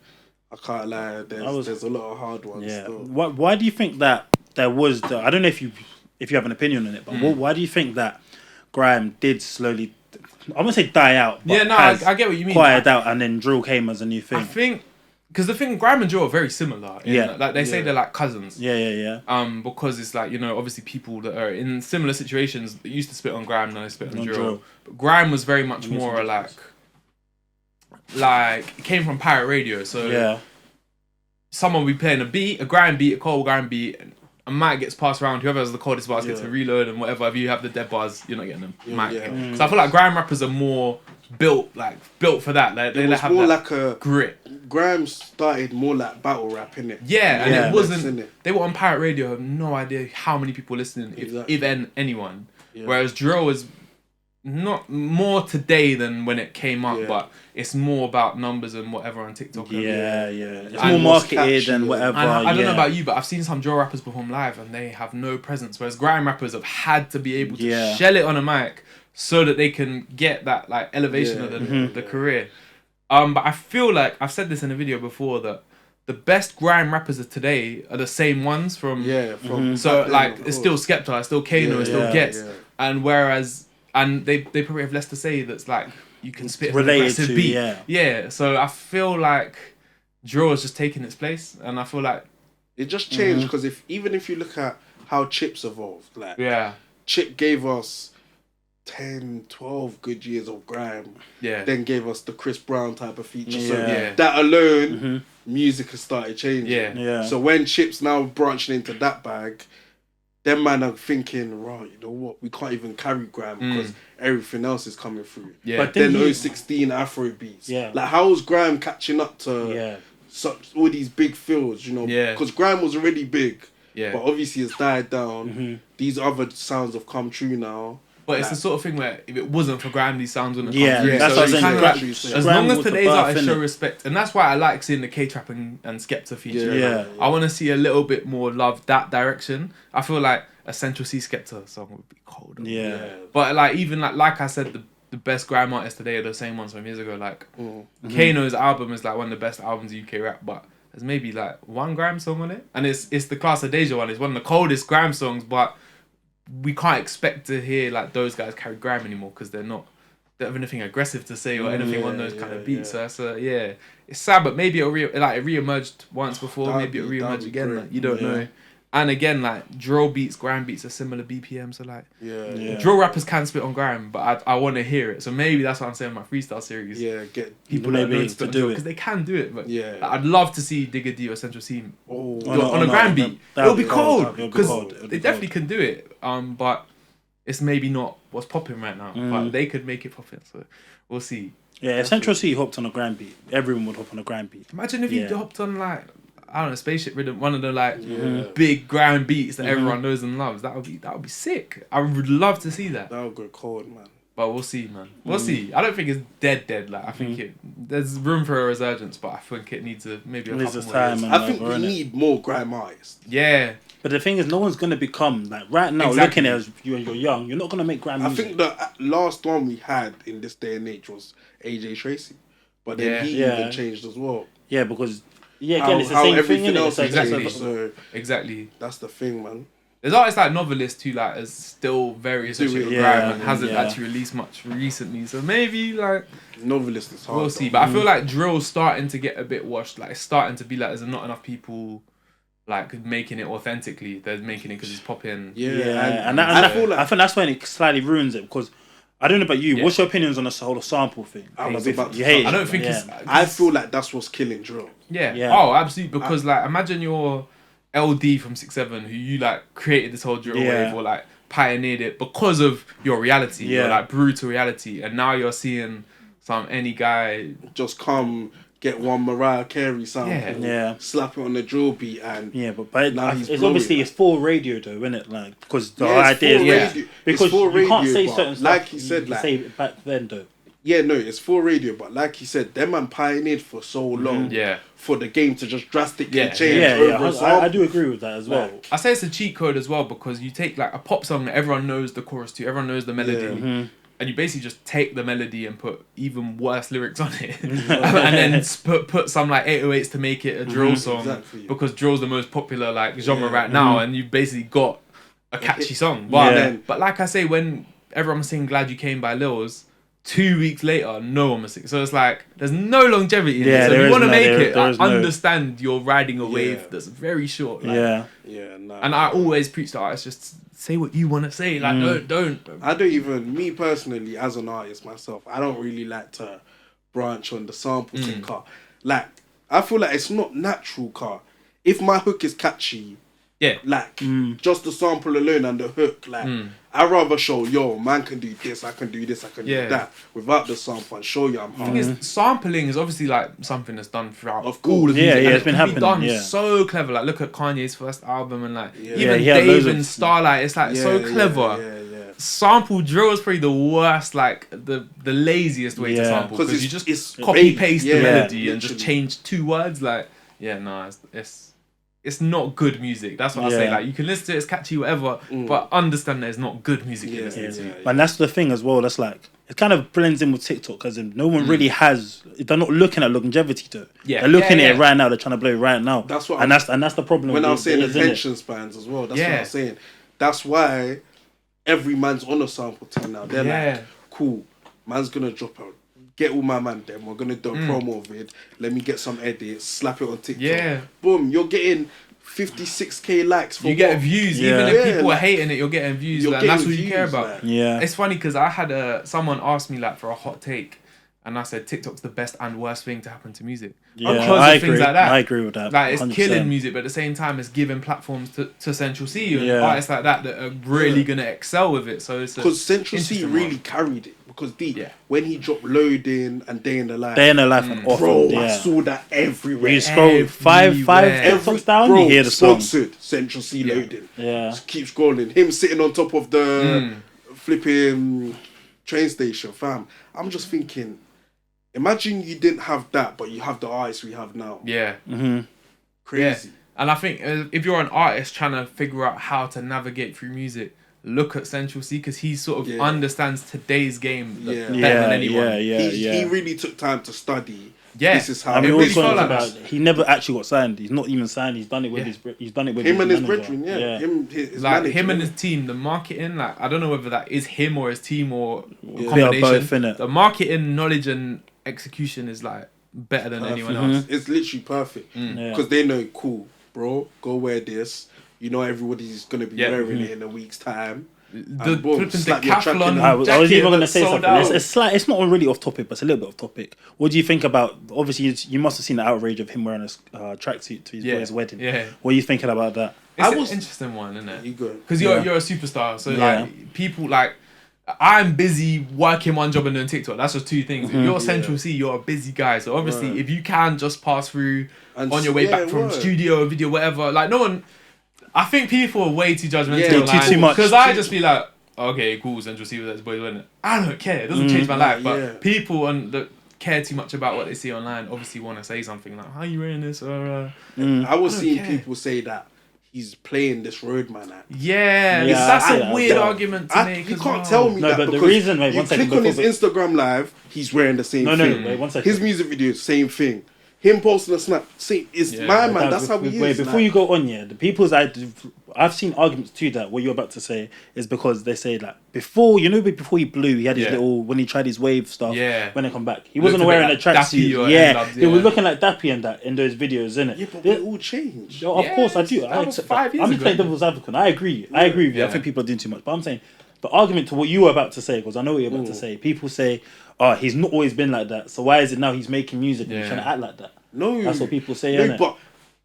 I can't lie. There's a lot of hard ones. Yeah. Still. Why do you think that there was I don't know if you have an opinion on it, but why do you think that grime did slowly, I wouldn't say die out, but I get what you mean. Quieted out, and then drill came as a new thing. I think because the thing, grime and drill are very similar. Like they say they're like cousins. Yeah. Because it's like, you know, obviously people that are in similar situations that used to spit on grime, now they spit on drill. But grime was very much more like it came from pirate radio. So someone will be playing a grime beat, a cold grime beat, and a mic gets passed around. Whoever has the coldest bars gets to reload, and whatever. If you have the dead bars, you're not getting them. So I feel like grime rappers are more built for that. Like they have more that like a grit. Grime started more like battle rap, innit? Yeah, and it wasn't. They were on pirate radio. I have no idea how many people listening, if anyone. Whereas drill is not more today than when it came up, but it's more about numbers and whatever on TikTok. It's more marketed and whatever. And I don't know about you, but I've seen some drill rappers perform live and they have no presence, whereas grime rappers have had to be able to shell it on a mic so that they can get that like elevation of the career. But I feel like I've said this in a video before that the best grime rappers of today are the same ones from so like it's still Skepta, it's still Kano, it's still Gets, and whereas they probably have less to say that's like you can spit an aggressive beat. So I feel like drill is just taking its place, and I feel like it just changed because even if you look at how Chips evolved, like Chip gave us 10, 12 good years of grime, then gave us the Chris Brown type of feature. So that alone, music has started changing. So when Chip's now branching into that bag, them man are thinking, right, you know what, we can't even carry grime because everything else is coming through. But then 016 Afro beats. Like how's grime catching up to such all these big fields, you know? Because grime was already big. But obviously it's died down. These other sounds have come true now. But it's the sort of thing where if it wasn't for grime, these sounds wouldn't come through. That's so what I'm saying. As long as today's artists show respect, and that's why I like seeing the K-Trap and Skepta feature. I want to see a little bit more love that direction. I feel like a Central C Skepta song would be cold. But like even like I said, the best grime artists today are the same ones from years ago. Like Kano's album is like one of the best albums of UK rap, but there's maybe like one grime song on it, and it's the Class of Deja one. It's one of the coldest grime songs, but we can't expect to hear like those guys carry grime anymore because they don't have anything aggressive to say or anything on those kind of beats. So that's it's sad, but maybe it re-emerged once before. Maybe it'll re-emerge again. Like, you don't know. And again, like drill beats, grime beats are similar BPM. So like, drill rappers can spit on grime, but I want to hear it. So maybe that's what I'm saying in my freestyle series. Get people maybe to do it because they can do it. But like, I'd love to see Digga D or Central C on a grime beat. It'll be cold because they definitely can do it. But it's maybe not what's popping right now. But they could make it popping. So we'll see. Yeah, if Central C hopped on a grime beat, everyone would hop on a grime beat. Imagine if you hopped on like, I don't know, Spaceship Rhythm, one of the like big grime beats that everyone knows and loves. That would be sick. I would love to see that. That would go cold, man. But we'll see, man. We'll see. I don't think it's dead. Like I think there's room for a resurgence, but I think it needs maybe a couple more years. I think we need more grime artists. Yeah. But the thing is, no one's gonna become like right now. Looking at as you're young, you're not gonna make grime music. I think the last one we had in this day and age was AJ Tracy, but then he even changed as well. Yeah, because again, it's the same thing. Exactly. That's the thing, man. There's artists like Novelist who like is still very associated with grime and hasn't actually released much recently. So maybe like Novelist is hard. We'll see, but I feel like drill's starting to get a bit washed. Like it's starting to be like there's not enough people like making it authentically. They're making it because it's popping. And I think that's when it slightly ruins it, because I don't know about you. What's your opinions on the whole sample thing? I was about to you hate it. I don't think it's. I feel like that's what's killing drill. Yeah. Oh, absolutely. Because like, imagine you're LD from 6'7", who you like created this whole drill wave, or like pioneered it because of your reality, your like brutal reality, and now you're seeing any guy just come get one Mariah Carey sample, slap it on the drill beat, and but now it's obviously it's for radio though, isn't it? Like, because the idea is because you can't say certain stuff like he said, like say back then though. Yeah, no, it's for radio, but like he said, them man pioneered for so long. For the game to just drastically change. I do agree with that as well. I say it's a cheat code as well, because you take like a pop song that everyone knows the chorus to, everyone knows the melody, and you basically just take the melody and put even worse lyrics on it, and then put some like 808s to make it a drill song, because drill's the most popular like genre right now, and you basically got a catchy song. But like I say, when everyone was singing "Glad You Came" by Lils, 2 weeks later, no one was singing. So it's like there's no longevity in it. So if you want to make it, I understand you're riding a wave that's very short. Like, and I always preach to artists, just say what you want to say. Like, don't. I don't even, me personally, as an artist myself, I don't really like to branch on the sample thing, car. Like, I feel like it's not natural, car. If my hook is catchy, like, just the sample alone and the hook, like, I'd rather show, man can do this, I can do this, I can do that, without the sample, and show you I'm hard. The thing is, sampling is obviously like something that's done throughout. Of course. It's been happening. Done so clever. Like, look at Kanye's first album, and like even Dave and Starlight. It's like so clever. Sample drill is probably the worst, like the laziest way to sample, because you just copy paste the melody and just change 2 words. Like, it's not good music. That's what I say. Like, you can listen to it, it's catchy, whatever, but understand that it's not good music you're listening to. And that's the thing as well. That's like, it kind of blends in with TikTok, because no one really has. They're not looking at longevity though. They're looking at it right now. They're trying to blow it right now. That's what. And that's the problem. When I was saying attention spans as well. That's what I'm saying. That's why every man's on a sample team now. They're like, cool, man's gonna drop out. Get all my man them. We're gonna do a promo vid. Let me get some edits. Slap it on TikTok. Boom. You're getting 56k likes. For you get views. Even if people are hating it, you're getting views. Like, that's what you care about. It's funny because I had someone ask me like for a hot take, and I said TikTok's the best and worst thing to happen to music. I agree. Things like that. I agree with that. Like, it's 100%. Killing music, but at the same time, it's giving platforms to Central C and artists like that are really gonna excel with it. So it's because Central C really carried it. Because when he dropped Loading and Day in the Life, and Off, bro, I saw that everywhere. You scroll five TikToks down, you hear the song. Sponsored Central C Loading. Just keep scrolling. Him sitting on top of the flipping train station, fam. I'm just thinking, imagine you didn't have that, but you have the artists we have now. Crazy. And I think if you're an artist trying to figure out how to navigate through music, look at Central C, because he sort of understands today's game better than anyone. He really took time to study. This is how. I mean, really about, he never actually got signed. He's not even signed. He's done it with his. He's done it with him and his brethren. Him and his team. The marketing, like, I don't know whether that is him or his team or a combination. Both, innit? The marketing, knowledge, and execution is like better than anyone else. It's literally perfect because they know, cool, bro, go wear this. You know everybody's gonna be wearing it in a week's time. The Decathlon I was even going to say something. It's not really off topic, but it's a little bit off topic. What do you think about? Obviously, you must have seen the outrage of him wearing a tracksuit to his boy's wedding. What are you thinking about that? It's an interesting one, isn't it? Because you're a superstar, so like people like. I'm busy working one job and doing TikTok. That's just 2 things. If you're Central C, you're a busy guy. So obviously, if you can just pass through on your way back from studio, video, whatever, like no one. I think people are way too judgmental. Too much. Because I just be like, okay, cool, Central C was boys winning. I don't care. It doesn't change my life. But people that care too much about what they see online obviously want to say something like, how are you wearing this? Or I was seeing people say that he's playing this roadman act. That's a weird argument to make. You can't tell me that but because the reason, you click on his Instagram live, he's wearing the same thing. Wait, 1 second. His music video, same thing. him posting a snap. See, it's my man. That's how he is. Wait, before you go on, the people's I've seen arguments to that. What you're about to say is because they say like before he blew, he had his little when he tried his wave stuff. Yeah. When they come back, he wasn't wearing a tracksuit. It was looking like Dappy and that in those videos, innit? Yeah, but it all changed. Of course, I do. I accept that. I'm just playing devil's advocate. I agree. I agree with you. I think people are doing too much, but I'm saying the argument to what you were about to say, because I know what you're about to say. People say, "Oh, he's not always been like that. So why is it now he's making music and he's trying to act like that?" No, that's what people say. No, but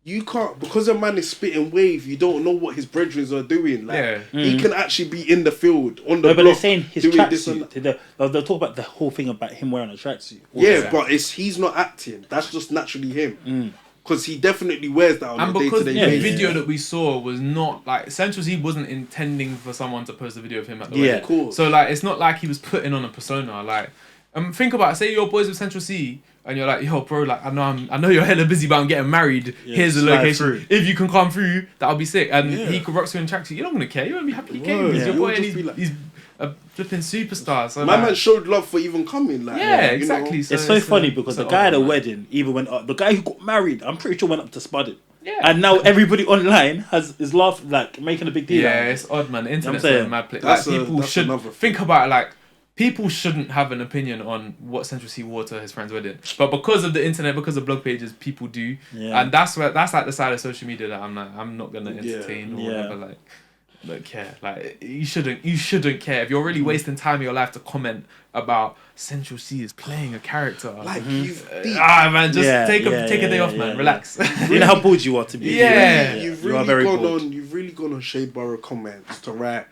you can't, because a man is spitting wave. You don't know what his brethren are doing. Like he can actually be in the field on the block. But they're saying his tracksuit. They'll talk about the whole thing about him wearing a tracksuit. Yeah, but he's not acting. That's just naturally him. Because he definitely wears that on a day-to-day basis. And because the video that we saw was not like Central C wasn't intending for someone to post a video of him at the wedding. Cool. So like it's not like he was putting on a persona. Like think about it. Say you're boys with Central C and you're like, yo, bro, like I know you're hella busy, but I'm getting married. Here's the location. Through. If you can come through, that'll be sick. And he could rock you in tracksuit. You're not gonna care. You're gonna be happy he came. He's your boy, and he's a flipping superstar. So my man showed love for even coming. Like, exactly. So it's so funny because the guy at the wedding even went up. The guy who got married, I'm pretty sure went up to spud it. Yeah. And now everybody online is laughing, like making a big deal. Yeah, it's odd, man. The internet's a mad place. Like people should think about it, like people shouldn't have an opinion on what Central C wore to his friend's wedding, but because of the internet, because of blog pages, people do, and that's like the side of social media that I'm not gonna entertain or whatever. Like, don't care. Like you shouldn't care if you're really wasting time in your life to comment about Central C is playing a character. Like man, just take a day off, man. Relax. You know how bored you are to be. You've really gone on Shadeborough comments to write.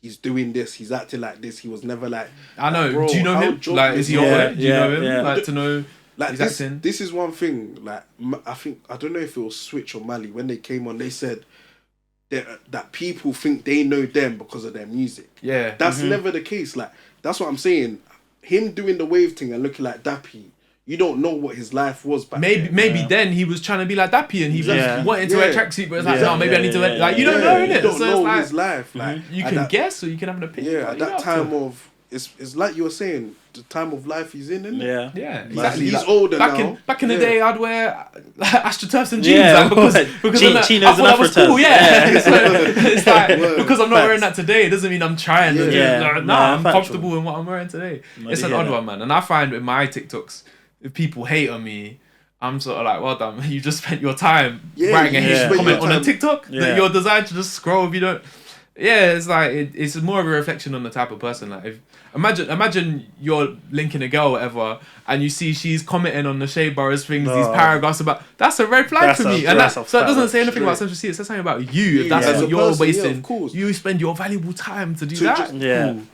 He's doing this. He's acting like this. He was never like. I know. Bro, do you know him? Like, is he your boy? Do you know him? Like to know. Like this is one thing. Like I don't know if it was Switch or Mali when they came on. They said that people think they know them because of their music. Yeah, that's never the case. Like that's what I'm saying. Him doing the wave thing and looking like Dappy. You don't know what his life was back then. Maybe then he was trying to be like Dappy and he was wanting to wear a tracksuit, but it's like, no, maybe I need to wear... Like, you don't know, innit? You don't know his life. Like, you can guess or you can have an opinion. Yeah, at that time of... It's like you were saying, the time of life he's in, isn't it? Yeah, exactly. He's older now. Back in the day, I'd wear AstroTurfs and jeans because chinos and that was cool. Yeah, so it's like because I'm not wearing that today, it doesn't mean I'm trying. I'm comfortable in what I'm wearing today. It's an odd one, man. And I find with my TikToks, if people hate on me, I'm sort of like, well done, you just spent your time writing a hate comment on a TikTok that you're designed to just scroll if you don't. Yeah, it's like it's more of a reflection on the type of person. Like, if imagine you're linking a girl or whatever, and you see she's commenting on the Shadeborough's things, these paragraphs about. That's a red flag for me, and so it doesn't say anything about Central C. It says something about you. If that's what you're wasting, you spend your valuable time to do that. And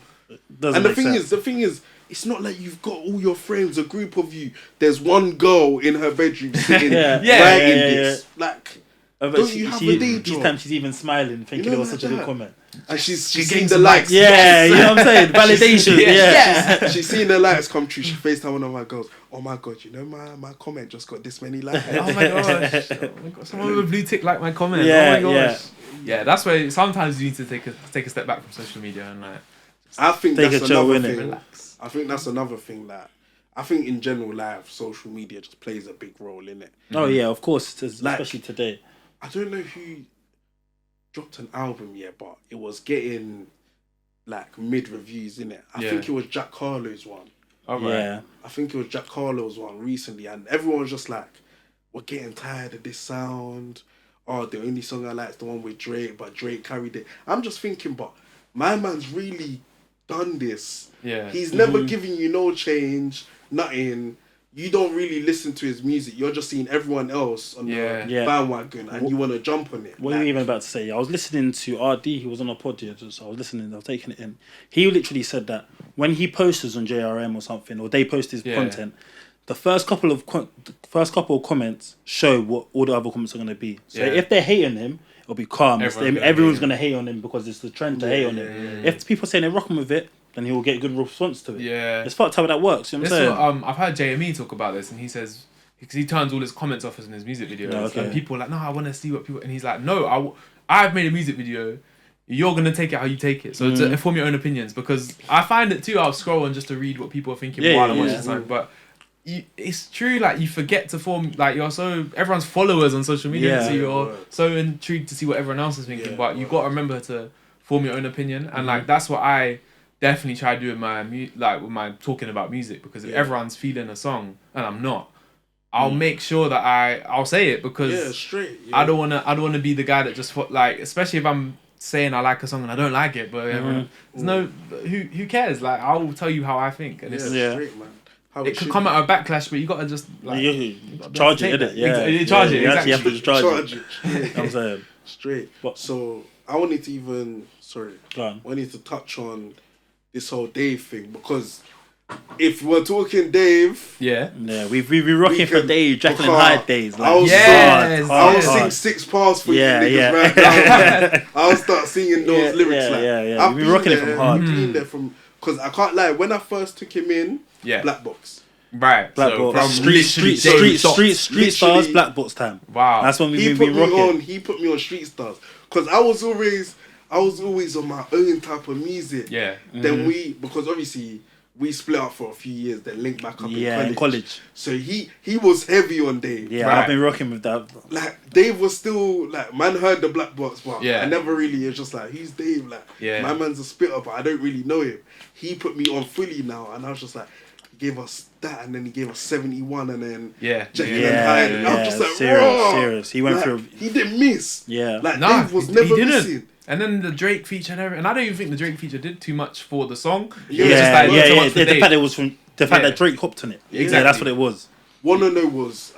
the thing is. It's not like you've got all your friends, a group of you. There's one girl in her bedroom sitting writing this. Like, don't you have a day job? This time she's even smiling, thinking it was such a good comment. And she's seen the likes. Yeah, you know what I'm saying? Validation. She's seen the likes come true. She FaceTime one of my girls. Oh my God, you know my comment just got this many likes. Oh my gosh. Someone with a blue tick liked my comment. Oh my gosh. Yeah, that's why sometimes you need to take a step back from social media and like. I think that's another thing. Relax. I think that's another thing that I think in general life, social media just plays a big role in it. Oh yeah, of course, especially today. I don't know who dropped an album yet, but it was getting like mid reviews in it. I think it was Jack Harlow's one. Yeah, I think it was Jack Harlow's one recently, and everyone was just like, "We're getting tired of this sound." Oh, the only song I like is the one with Drake, but Drake carried it. I'm just thinking, but my man's really done this. Yeah, he's never giving you no change, nothing. You don't really listen to his music. You're just seeing everyone else on the bandwagon, and you want to jump on it. What are you even about to say? I was listening to RD. He was on a pod here, so I was listening. I was taking it in. He literally said that when he posts on JRM or something, or they post his content, the first couple of comments show what all the other comments are going to be. So if they're hating him, it'll be calm. Everyone's going to hate on him because it's the trend to hate on him. If people saying they're rocking with it, then he will get a good response to it. Yeah. It's fucked how that works, you know what I'm saying? I've heard JME talk about this, and he says, because he turns all his comments off in his music videos, and people are like, no, I want to see what people... And he's like, no, I've made a music video, you're going to take it how you take it. So to inform your own opinions, because I find it too, I'll scroll and just to read what people are thinking while I'm watching something, but it's true. Like you forget to form. Like everyone's followers on social media, so you're so intrigued to see what everyone else is thinking. Yeah, but you got to remember to form your own opinion, and like that's what I definitely try to do with my talking about music, because if everyone's feeling a song and I'm not, I'll make sure that I'll say it, because I don't wanna be the guy that just like, especially if I'm saying I like a song and I don't like it, but there's no who cares? Like, I'll tell you how I think, and it's straight, man. It could come out a backlash, but you gotta just like charge it, innit? Yeah, charge it. Exactly. You have to charge it. I'm saying straight. So I wanted to touch on this whole Dave thing, because if we're talking Dave, we've been rocking for Dave, Jekyll and Hyde days. Like, I'll sing 6 bars for you niggas right now. I'll start singing those lyrics. I've been rocking it from hard. Because I can't lie, when I first took him in, Black Box. Right, Black Box. Street Stars, Black Box time. Wow, that's when we've been rocking. He put me on Street Stars, because I was always on my own type of music. Yeah. Then because obviously we split up for a few years, then linked back up in college. So he was heavy on Dave. Yeah, right. I've been rocking with that. Like, Dave was still like, man heard the Black Box, but I never really, it's just like, who's Dave? Like, my man's a spitter, but I don't really know him. He put me on fully now, and I was just like, he gave us that, and then he gave us 71, and then Jekyll and Hyde. And I was just like, serious. He went through. He didn't miss. Yeah. Like, Dave was never missing. And then the Drake feature and everything. And I don't even think the Drake feature did too much for the song. The fact it was from the fact that Drake hopped on it. Exactly. Yeah, that's what it was. Wanna Know was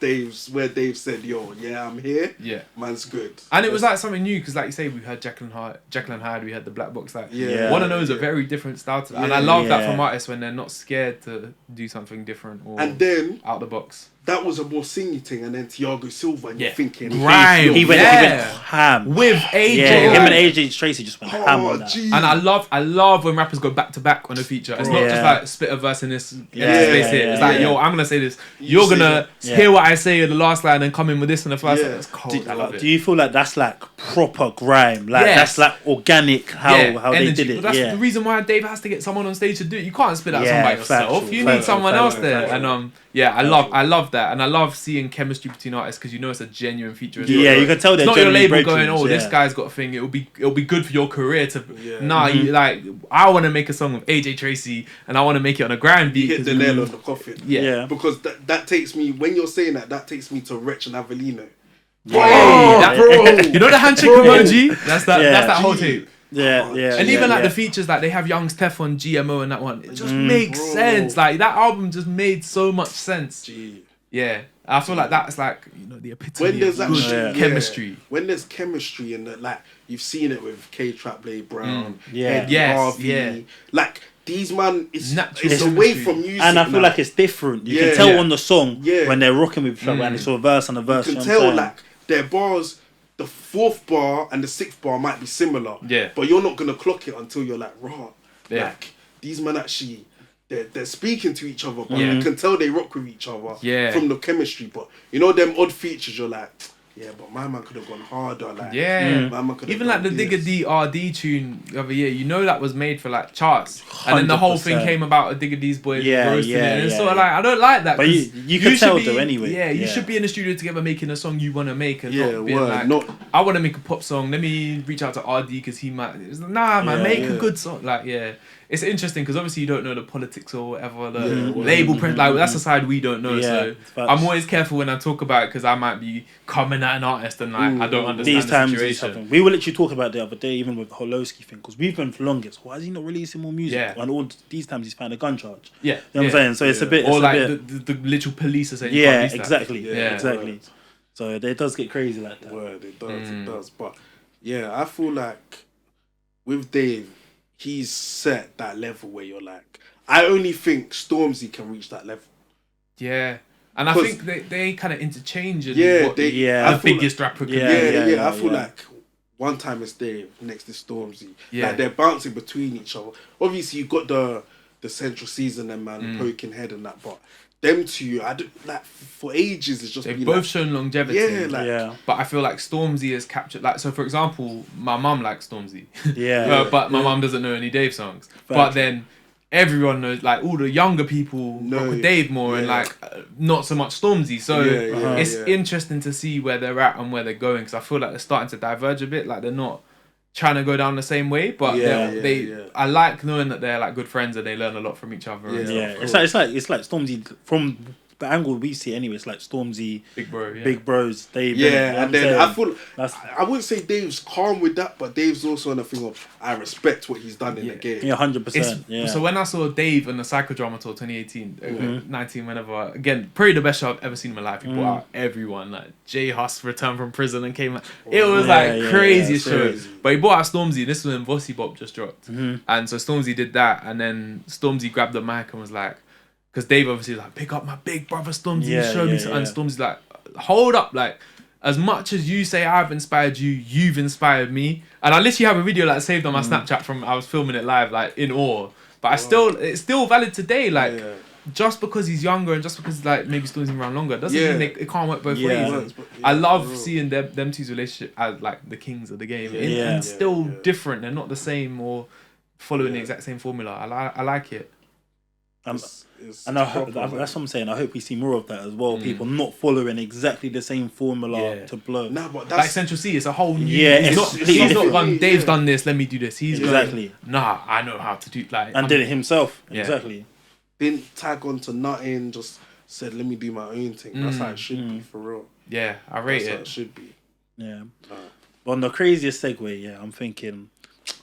Dave's, where Dave said, "Yo, I'm here. Yeah, man's good." And it was like something new, because like you say, we heard Jekyll and Hyde, we had the Black Box. Like, Wanna Know is a very different style to that. And I love that from artists when they're not scared to do something different or out the box. That was a more singy thing, and then Thiago Silva, and you're thinking, Grime, he went ham with AJ. Yeah, him and AJ Tracy just went ham on that. Geez. And I love when rappers go back to back on a feature. It's not just like spit a verse in this space here. It's like, yo, I'm gonna say this. You're gonna hear what I say in the last line and come in with this in the first line. It's cold. I love it. Do you feel like that's like proper grime? Like that's like organic how they did it. But that's the reason why Dave has to get someone on stage to do it. You can't spit out song by yourself. You need someone else there. And I love that, and I love seeing chemistry between artists, because you know it's a genuine feature. Yeah, you can tell they're it's not your label going, this guy's got a thing. It'll be good for your career to. You, like, I want to make a song with AJ Tracy, and I want to make it on a grime beat. You hit the nail on the coffin. Yeah. Because that takes me, when you're saying that takes me to Wretch and Avellino. Bro, you know the handshake emoji? That's that whole tape. Yeah. And even like the features, like they have Young Steph on GMO and that one. It just makes sense. Like, that album just made so much sense. Yeah. I feel like that's like, the epitome of good chemistry. When there's chemistry, and like you've seen it with K-Trap, Blade Brown, Harvey, like these man, it's away from music. And I feel like it's different. You can tell on the song when they're rocking with each other, and it's a verse and a verse. You can tell like their bars, the 4th bar and the 6th bar might be similar. Yeah. But you're not gonna clock it until you're like, raw. Yeah. Like, these men actually, they're speaking to each other, but you can tell they rock with each other from the chemistry. But them odd features, you're like, but my man could have gone harder. Like, my man could have even like the Digga D RD tune the other year, that was made for like charts, and then the whole thing came about a Digga D's boy roasting it. And it's sort of like, I don't like that. But you can tell though anyway. Yeah, you should be in the studio together making a song you want to make, and not being like, I want to make a pop song. Let me reach out to RD because he might. Make a good song. Like, it's interesting because obviously you don't know the politics or whatever, the label print, like that's the side we don't know. So I'm always careful when I talk about it, because I might be coming at an artist and like I don't understand the situation. We were literally talking about it the other day, even with the Holowski thing, because we've been for longest. Why is he not releasing more music? And all these times he's found a gun charge. You know what I'm saying? So it's a bit, or like the literal police are saying, exactly. Exactly. So it does get crazy like that. Word, it does. But I feel like with Dave, he's set that level where you're like, I only think Stormzy can reach that level. Yeah. And I think they kind of interchange. And the biggest rapper could be. I feel like one time it's Dave, next is Stormzy. Like, they're bouncing between each other. Obviously, you've got the Central Season and man poking head and that, but them two, I don't like for ages. It's just they've both shown longevity. But I feel like Stormzy has captured. Like, so for example, my mum likes Stormzy. But my mum doesn't know any Dave songs. But then everyone knows, like all the younger people rock with Dave more, and like not so much Stormzy. So it's interesting to see where they're at and where they're going, because I feel like they're starting to diverge a bit. Like they're not trying to go down the same way, but I like knowing that they're like good friends and they learn a lot from each other. It's like Stormzy from the angle we see anyway. It's like Stormzy, Big Bros, Dave. And then I feel I wouldn't say Dave's calm with that, but Dave's also on the thing of I respect what he's done in the game. 100%. So when I saw Dave on the Psychodrama tour 2018, 19, whenever, again, probably the best show I've ever seen in my life. He brought out everyone, like J Hus returned from prison and came out. It was crazy show. But he brought out Stormzy. This was when Bossy Bop just dropped, and so Stormzy did that, and then Stormzy grabbed the mic and was like, because Dave obviously was like, pick up my big brother Stormzy, show me something. And Stormzy's like, hold up, like, as much as you say I've inspired you, you've inspired me. And I literally have a video like saved on my Snapchat from, I was filming it live, like in awe. But it's still valid today, like, just because he's younger and just because like maybe Stormzy's been around longer doesn't mean it can't work both ways. I love seeing them two's relationship as like the kings of the game. And still different, they're not the same or following the exact same formula. I like it. And I hope, that's what I'm saying. I hope we see more of that as well. People not following exactly the same formula to blow. Nah, but that's like Central C. It's a whole new. He's not gone. Dave's done this. Let me do this. He's going, nah, I know how to do did it himself. Exactly. Didn't tag on to nothing. Just said, let me do my own thing. That's how it should be for real. Yeah, I rate That's how it should be. Yeah. But on the craziest segue, I'm thinking,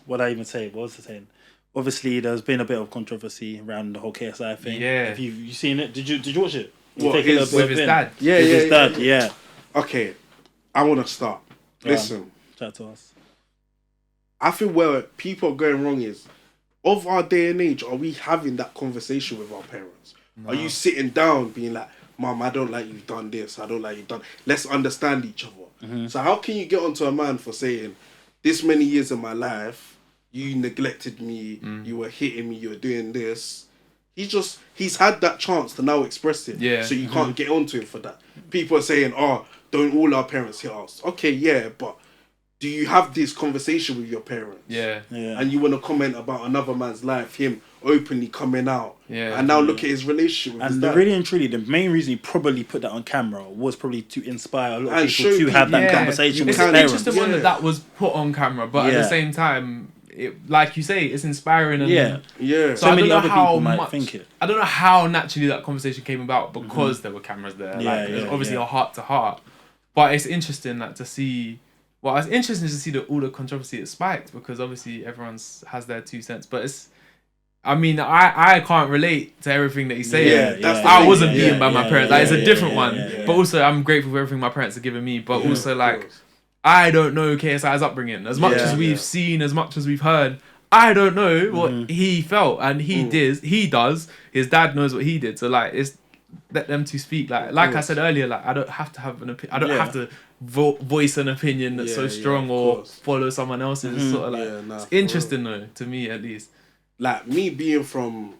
what I even say? What was I saying? Obviously, there's been a bit of controversy around the whole KSI thing. Yeah. Have you seen it? Did you watch it? With his dad? With his dad. Okay, I want to start. Listen. Chat to us. I feel where people are going wrong is, of our day and age, are we having that conversation with our parents? No. Are you sitting down being like, Mom, I don't like you've done this. I don't like you've done... Let's understand each other. So how can you get onto a man for saying, this many years of my life... You neglected me, you were hitting me, you were doing this. He's had that chance to now express it. Yeah. So you can't get onto him for that. People are saying, don't all our parents hit us? Okay, but do you have this conversation with your parents? Yeah. And you want to comment about another man's life, him openly coming out. Yeah. And now look at his relationship with his dad. Really and truly, the main reason he probably put that on camera was probably to inspire a lot of people to have that conversation with their parents. It's just the one that was put on camera, but at the same time, like you say, it's inspiring. And So many other people might think it. I don't know how naturally that conversation came about because there were cameras there. Obviously a heart to heart. But it's interesting to see. Well, it's interesting to see all the controversy it spiked, because obviously everyone has their 2 cents. But it's, I mean, I can't relate to everything that he's saying. I wasn't beaten by my parents. It's a different one. But also, I'm grateful for everything my parents have given me. But also, I don't know KSI's upbringing. As much as we've seen, as much as we've heard, I don't know what he felt, and he does. His dad knows what he did. So it's let them two speak. Like I said earlier, I don't have to have an opinion. I don't have to voice an opinion that's so strong or follow someone else's. It's sort of it's interesting though, to me at least. Like me being from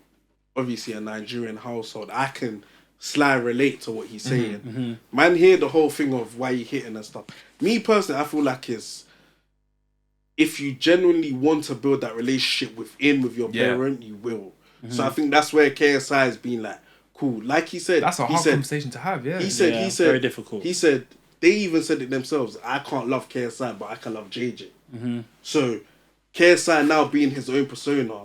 obviously a Nigerian household, I can relate to what he's saying. Man, hear the whole thing of why you hitting and stuff. Me personally, I feel like it's, if you genuinely want to build that relationship with your parent, you will. So I think that's where KSI has been cool. Like he said, that's a hard conversation to have. He said very difficult. He said they even said it themselves. I can't love KSI, but I can love JJ. So KSI now being his own persona,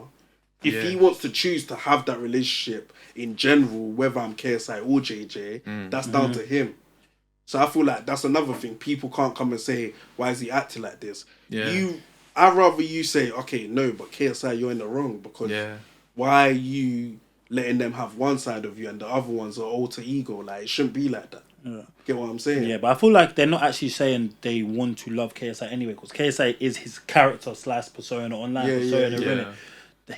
if he wants to choose to have that relationship in general, whether I'm KSI or JJ, that's down to him. So I feel like that's another thing. People can't come and say, why is he acting like this? I'd rather you say, okay, no, but KSI, you're in the wrong, because why are you letting them have one side of you and the other one's an alter ego? It shouldn't be like that. Get what I'm saying? Yeah, but I feel like they're not actually saying they want to love KSI anyway, because KSI is his character / persona online.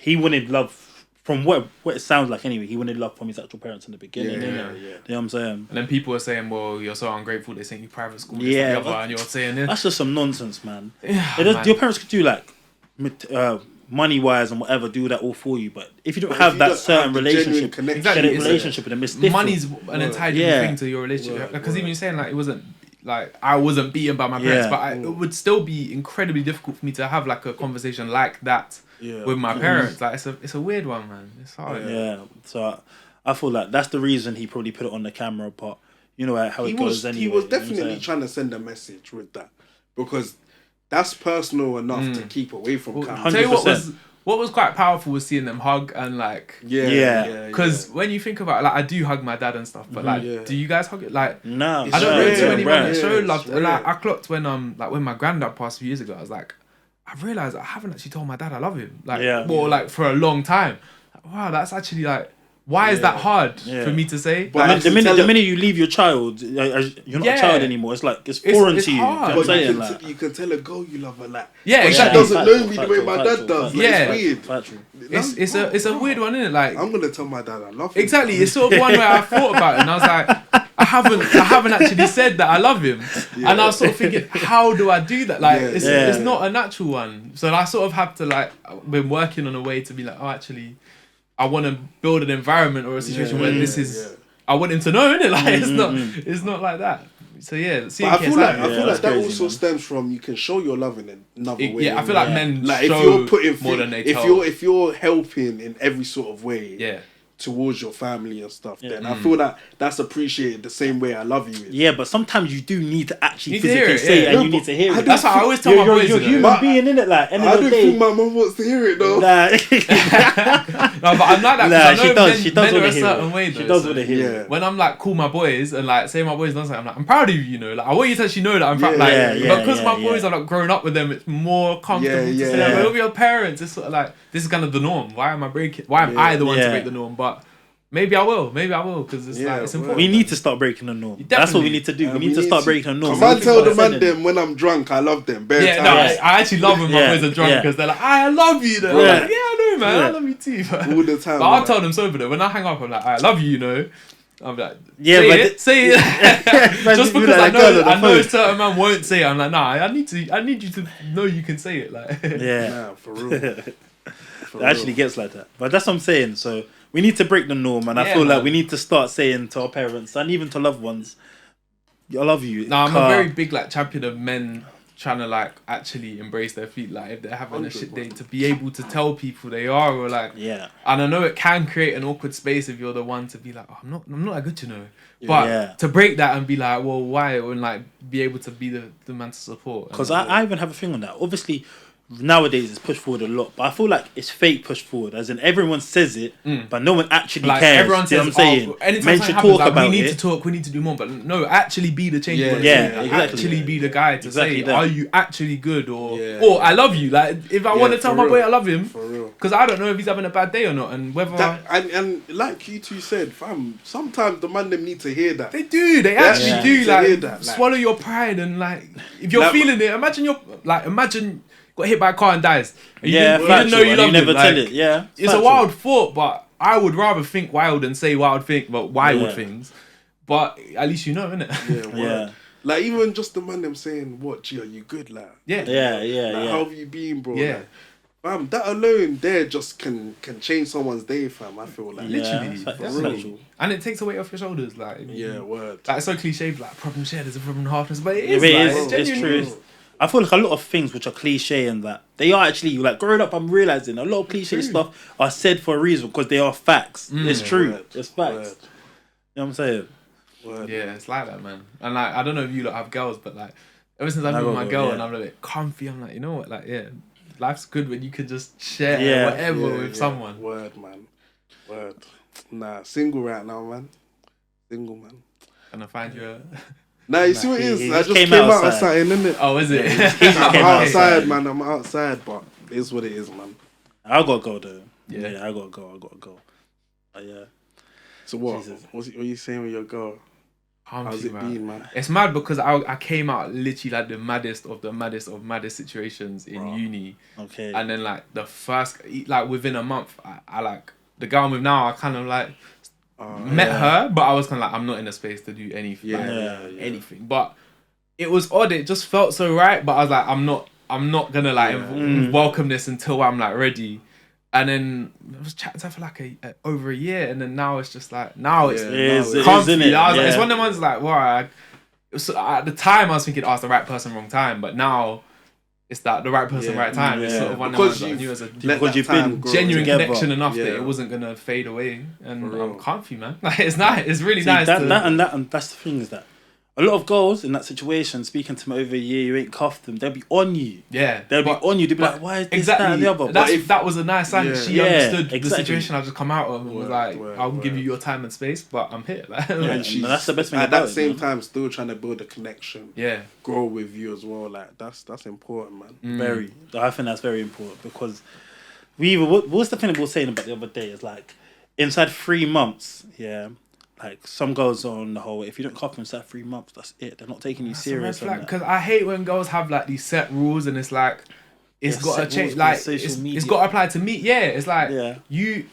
He wanted love from what it sounds like anyway. He wanted love from his actual parents in the beginning. You know what I'm saying? And then people are saying, well, you're so ungrateful, they sent you private school, and you're saying this. That's just some nonsense, man. Your parents could do money wise and whatever, do that all for you, but if you don't have that certain relationship with them, it's different. Money's an entirely different thing to your relationship, because even you're saying it wasn't like I wasn't beaten by my parents, but it would still be incredibly difficult for me to have like a conversation like that with my parents. Like it's a weird one, man. It's hard. Yeah. So I feel like that's the reason he probably put it on the camera, but you know how it goes anyway. He was definitely trying to send a message with that, because that's personal enough to keep away from camera. Tell you what was quite powerful was seeing them hug and like because when you think about it, like I do hug my dad and stuff, but like do you guys hug it? Like no, I don't know too many men that show love. And like I clocked when like when my granddad passed a few years ago, I was like, I realised I haven't actually told my dad I love him, like like for a long time. Like, wow, that's actually like. Why is that hard for me to say? But like, the minute you leave your child, you're not a child anymore. It's like it's foreign to you. But you can tell a girl you love her. Like exactly. She doesn't know me the way my dad does. Like, it's weird. It's a weird one, isn't it? Like I'm gonna tell my dad I love him. Exactly. It's sort of one where I thought about it and I was like, I haven't actually said that I love him. And I was sort of thinking, how do I do that? Like it's not a natural one. So I sort of have to like been working on a way to be like, oh, actually, I want to build an environment or a situation where this is. I want him to know, innit? Like it's not like that. So I feel like that also stems from you can show your love in another way. Yeah, I feel like men like show if you're putting more than they tell. If you're helping in every sort of way. Towards your family and stuff, then I feel that that's appreciated the same way I love you is. Yeah, but sometimes you do need to actually physically say it, and you need to hear it. That's how I always tell my boys. You're a human being, innit? Like, end of the day. I don't think my mum wants to hear it though. No, but I'm like that. She does. She does men want are to a certain way. She does want to hear it. When I'm like call my boys and like say my boys done something, I'm like I'm proud of you. You know, like I want you to actually know that I'm proud. But because my boys are like growing up with them, it's more comfortable to say that. But with your parents, it's sort of like this is kind of the norm. Why am I the one to break the norm? But maybe I will, because it's like it's important. We need to start breaking the norm. That's what we need to do. We need to start breaking the norm. I tell the man them when I'm drunk, I love them. I actually love when my boys are drunk because they're like, I love you. They're like, I know, man, I love you too. All the time. But I'll tell them sober though. When I hang up, I'm like, I love you, you know. I'm like, say it. Just because I know a certain man won't say it. I'm like, nah, I need you to know you can say it. Like, nah, for real. It actually gets like that. But that's what I'm saying. So we need to break the norm, and I feel like we need to start saying to our parents and even to loved ones, I love you. No, I'm a very big like champion of men trying to like actually embrace their feet. Like if they're having a shit day, to be able to tell people they are, or like And I know it can create an awkward space if you're the one to be like, oh, I'm not that good to know. But to break that and be like, well, why? And like be able to be the man to support. Because I even have a thing on that. Obviously, nowadays it's pushed forward a lot, but I feel like it's fake pushed forward, as in everyone says it, but no one actually like, cares. Everyone says, what I'm saying? Men should talk about it. We need to talk, we need to do more, but no, actually be the change. Exactly. Actually be the guy to say, are you actually good, or I love you. Like if I want to tell my boy I love him, because I don't know if he's having a bad day or not, and whether and like you two said, fam, sometimes the man them need to hear that. They do. They actually do. Like swallow your pride, and like if you're feeling it, imagine got hit by a car and dies. You didn't know you loved never him. tell it. Yeah, it's a wild thought, but I would rather think wild than say wild things. But at least you know, innit? Yeah. Like even just the man them saying, "What, G, are you good?" Like, yeah. How have you been, bro? Yeah. Like, fam, that alone there just can change someone's day, fam. I feel like literally, and it takes a weight off your shoulders. Like, word. Like it's so cliche, like problem shared is a problem halfness, but it is. It's true. I feel like a lot of things which are cliche and that they are actually like growing up. I'm realizing a lot of cliche stuff are said for a reason because they are facts. It's true. It's facts. You know what I'm saying? It's like that, man. And like I don't know if you lot have girls, but like ever since I've been with my girl and I'm a bit comfy, I'm like, you know what? Like life's good when you can just share whatever with someone. Word, man. Word. Nah, single right now, man. Single, man. Gonna find you a... Nah, you see what it is? I just came out outside, innit? Oh, is it? I'm outside, man. I'm outside, but it's what it is, man. I gotta go though. Yeah, I gotta go. Yeah. So what? What are you saying with your girl? How's it been, man? It's mad because I came out literally like the maddest of the maddest situations in uni. Okay. And then like the first, like within a month, I like the girl I'm with now. I kind of like. Met her, but I was kind of like, I'm not in a space to do anything. Anything. But it was odd. It just felt so right. But I was like, I'm not gonna like welcome this until I'm like ready. And then I was chatting to her for like over a year, and then now it's just like it's comfy. It's one of the ones like, wow. So at the time, I was thinking, oh, it's the right person, wrong time. But now, it's that the right person, right time. It's sort of one of the ones that I knew as because you've been genuine connection enough that it wasn't gonna fade away. And I'm comfy, man. Like it's nice. It's really nice. And that's the thing is that a lot of girls in that situation, speaking to them over a year, you ain't cuffed them. They'll be on you. Yeah, they'll be on you. They'll be like, why is this, that, and the other? That was a nice sign. She understood the situation I just come out of and was like, I'll give you your time and space, but I'm here. And that's the best thing. At that same time, still trying to build a connection. Yeah, grow with you as well. Like that's important, man. Very. I think that's very important because what's the thing that we were saying about the other day is like inside 3 months, like some girls are on the whole, if you don't cuff them inside 3 months, that's it. They're not taking you serious. Because I hate when girls have like these set rules and it's like it's got to change. Like it's got to apply to me. Yeah, it's like you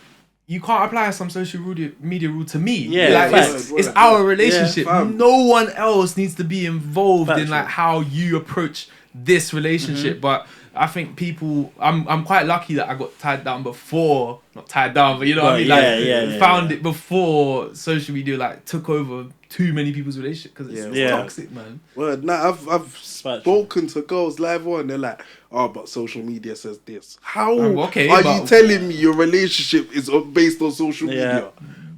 can't apply some social media rule to me. Yeah, like it's our relationship. No one else needs to be involved in like how you approach this relationship. But I think people, I'm quite lucky that I got tied down before, not tied down, but you know what I mean? Like, found it before social media like took over too many people's relationship because it's toxic, man. Well, nah, I've spoken to girls live on, they're like, oh, but social media says this. How are you telling me your relationship is based on social media?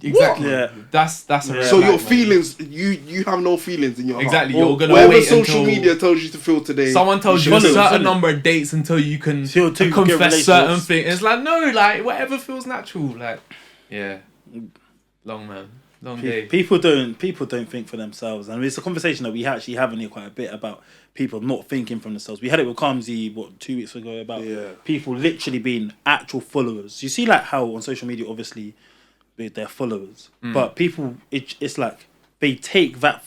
Exactly. Yeah. That's so your feelings, you have no feelings in your heart. Exactly. You're gonna whatever wait social until media tells you to feel today. Someone tells you a certain number of dates until you can confess certain things. It's like no, like whatever feels natural. Like long day. People don't think for themselves, and it's a conversation that we actually have in here quite a bit about people not thinking for themselves. We had it with Kamzi 2 weeks ago about people literally being actual followers. You see, like how on social media, obviously, their followers, but people, it's like they take that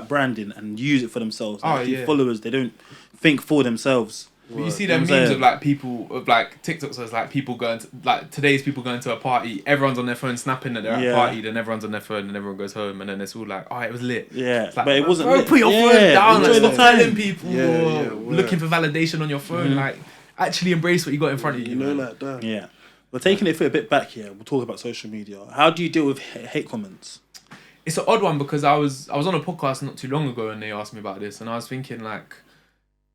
branding and use it for themselves. Like followers, they don't think for themselves. But you see them memes of like people of like TikToks, so it's like people going to like today's people going to a party, everyone's on their phone snapping that they're at a party, then everyone's on their phone and everyone goes home and then it's all like, oh, it was lit. Like, but it wasn't lit. Put your phone down, like, stop telling people or looking for validation on your phone. Like actually embrace what you got in front of you. You know, like that. Yeah. We're taking it for a bit back here. We'll talk about social media. How do you deal with hate comments? It's an odd one because I was on a podcast not too long ago and they asked me about this and I was thinking like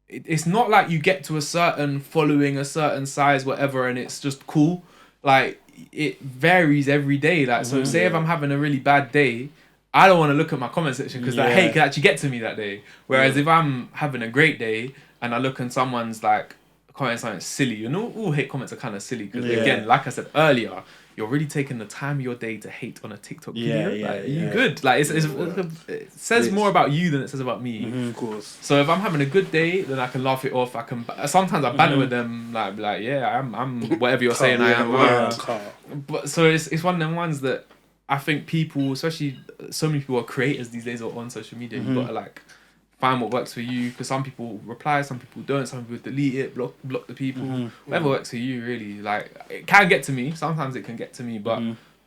it's not like you get to a certain following, a certain size, whatever, and it's just cool. Like it varies every day. Like so, say if I'm having a really bad day, I don't want to look at my comment section because that hate can actually get to me that day. Whereas if I'm having a great day and I look and someone's like commenting something silly, you know, all hate comments are kind of silly because again, like I said earlier, you're really taking the time of your day to hate on a TikTok video. You good? Like it says more about you than it says about me. Of course. So if I'm having a good day, then I can laugh it off. I can sometimes I banter with them like I'm whatever you're saying I am. But so it's one of them ones that I think people, especially so many people are creators these days or on social media. You gotta like find what works for you because some people reply, some people don't, some people delete it, block the people. Whatever works for you, really. Like it can get to me. Sometimes it can get to me, but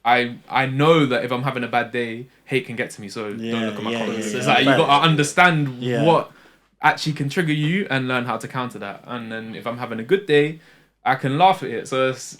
I know that if I'm having a bad day, hate can get to me. So don't look at my comments. It's like you gotta understand what actually can trigger you and learn how to counter that. And then if I'm having a good day, I can laugh at it. So it's,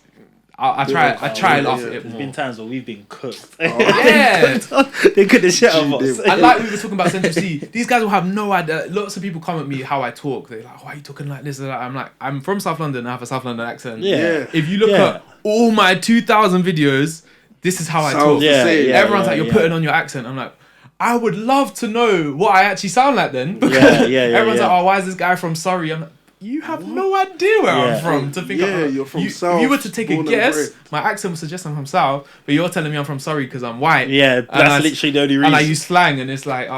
I try and laugh at it more. There's been times where we've been cooked. They could have shit on us. And like we were talking about Central C, these guys will have no idea. Lots of people come at me how I talk. They're like, why are you talking like this? I'm like, I'm from South London. I have a South London accent. If you look at all my 2000 videos, this is how I talk. Everyone's like, you're putting on your accent. I'm like, I would love to know what I actually sound like then. Because everyone's like, oh, why is this guy from Surrey? I'm like, you have no idea where I'm from. To think you're from South. If you were to take a guess, my accent would suggest I'm from South, but you're telling me I'm from Surrey because I'm white. Yeah, that's literally the only reason. And I use slang, and it's like,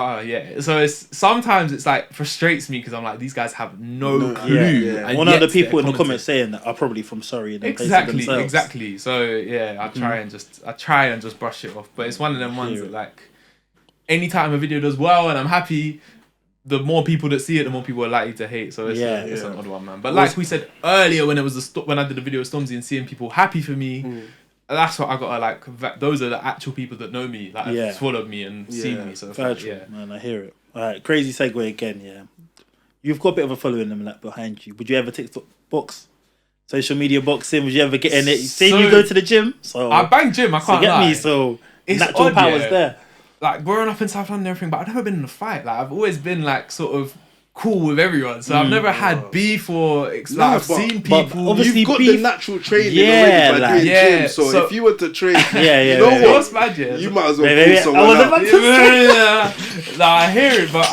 So it's sometimes it's like frustrates me because I'm like, these guys have no clue. And one of the people in the comments saying that are probably from Surrey. And exactly. So I try and just brush it off. But it's one of them ones that like, anytime a video does well and I'm happy, the more people that see it, the more people are likely to hate. So it's an odd one, man. But like we said earlier, when it was when I did the video with Stormzy and seeing people happy for me, that's what I gotta like. Those are the actual people that know me, like have followed me and seen me. So man, I hear it. All right, crazy segue again. Yeah, you've got a bit of a following them like behind you. Would you ever TikTok box? Social media boxing? Would you ever get in it? You say you go to the gym, so I bang gym. I can't lie. So it's natural powers there. like growing up in South London and everything, but I've never been in a fight. Like I've always been like sort of cool with everyone, so I've never had beef or I've seen people. Obviously, you've got the natural training already by doing gym. So if you were to train, you know what? Bad, you might as well pull someone out. No, I hear it, but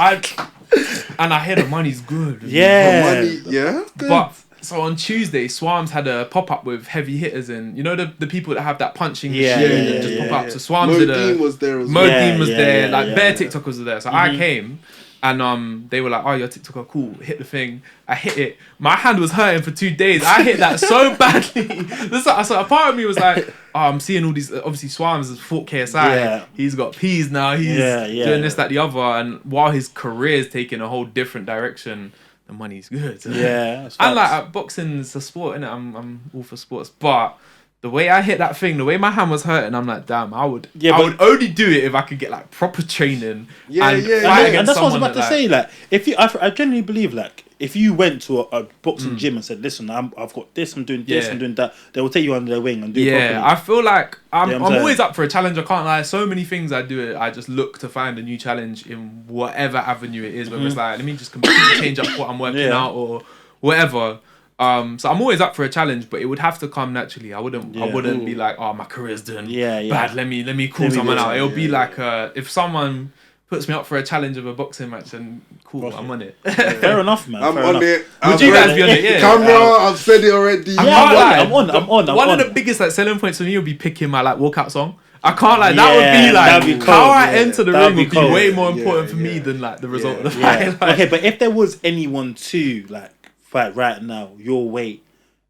I hear the money's good. Yeah, the money, good. But so on Tuesday, Swarms had a pop up with heavy hitters, and you know the people that have that punching machine and just pop up. So Swarms did Modine was there as well. Modine was there. Like bare TikTokers were there. So I came. And they were like, "Oh, your TikToker, cool. Hit the thing." I hit it. My hand was hurting for 2 days. I hit that so badly. So a part of me was like, "Oh, I'm seeing all these." Obviously, Swarms has fought KSI. Yeah. He's got P's now. He's doing this, that, the other. And while his career is taking a whole different direction, the money's good. Yeah. And like boxing is a sport, innit? I'm all for sports, but the way I hit that thing, the way my hand was hurting, I'm like, damn, I would only do it if I could get like proper training. And that's what I was about to say. Like, if you, I genuinely believe, like, if you went to a boxing gym and said, "Listen, I've got this, I'm doing this, I'm doing that," they will take you under their wing and do it properly. I feel like I'm always up for a challenge. I can't lie. So many things I do. I just look to find a new challenge in whatever avenue it is. Whether it's like, let me just completely change up what I'm working out or whatever. So I'm always up for a challenge, but it would have to come naturally. I wouldn't be like, "Oh, my career's doing bad. Let me call someone out." It'll be like if someone puts me up for a challenge of a boxing match, and cool, I'm on it. Fair enough, man. I'm on it. Would you guys be on it? Yeah. Camera, I've said it already. I'm on. One of the biggest like selling points for me would be picking my like walkout song. I can't like that would be like how I enter the ring would be way more important for me than like the result of the fight. Okay, but if there was anyone to like fight right now, your weight,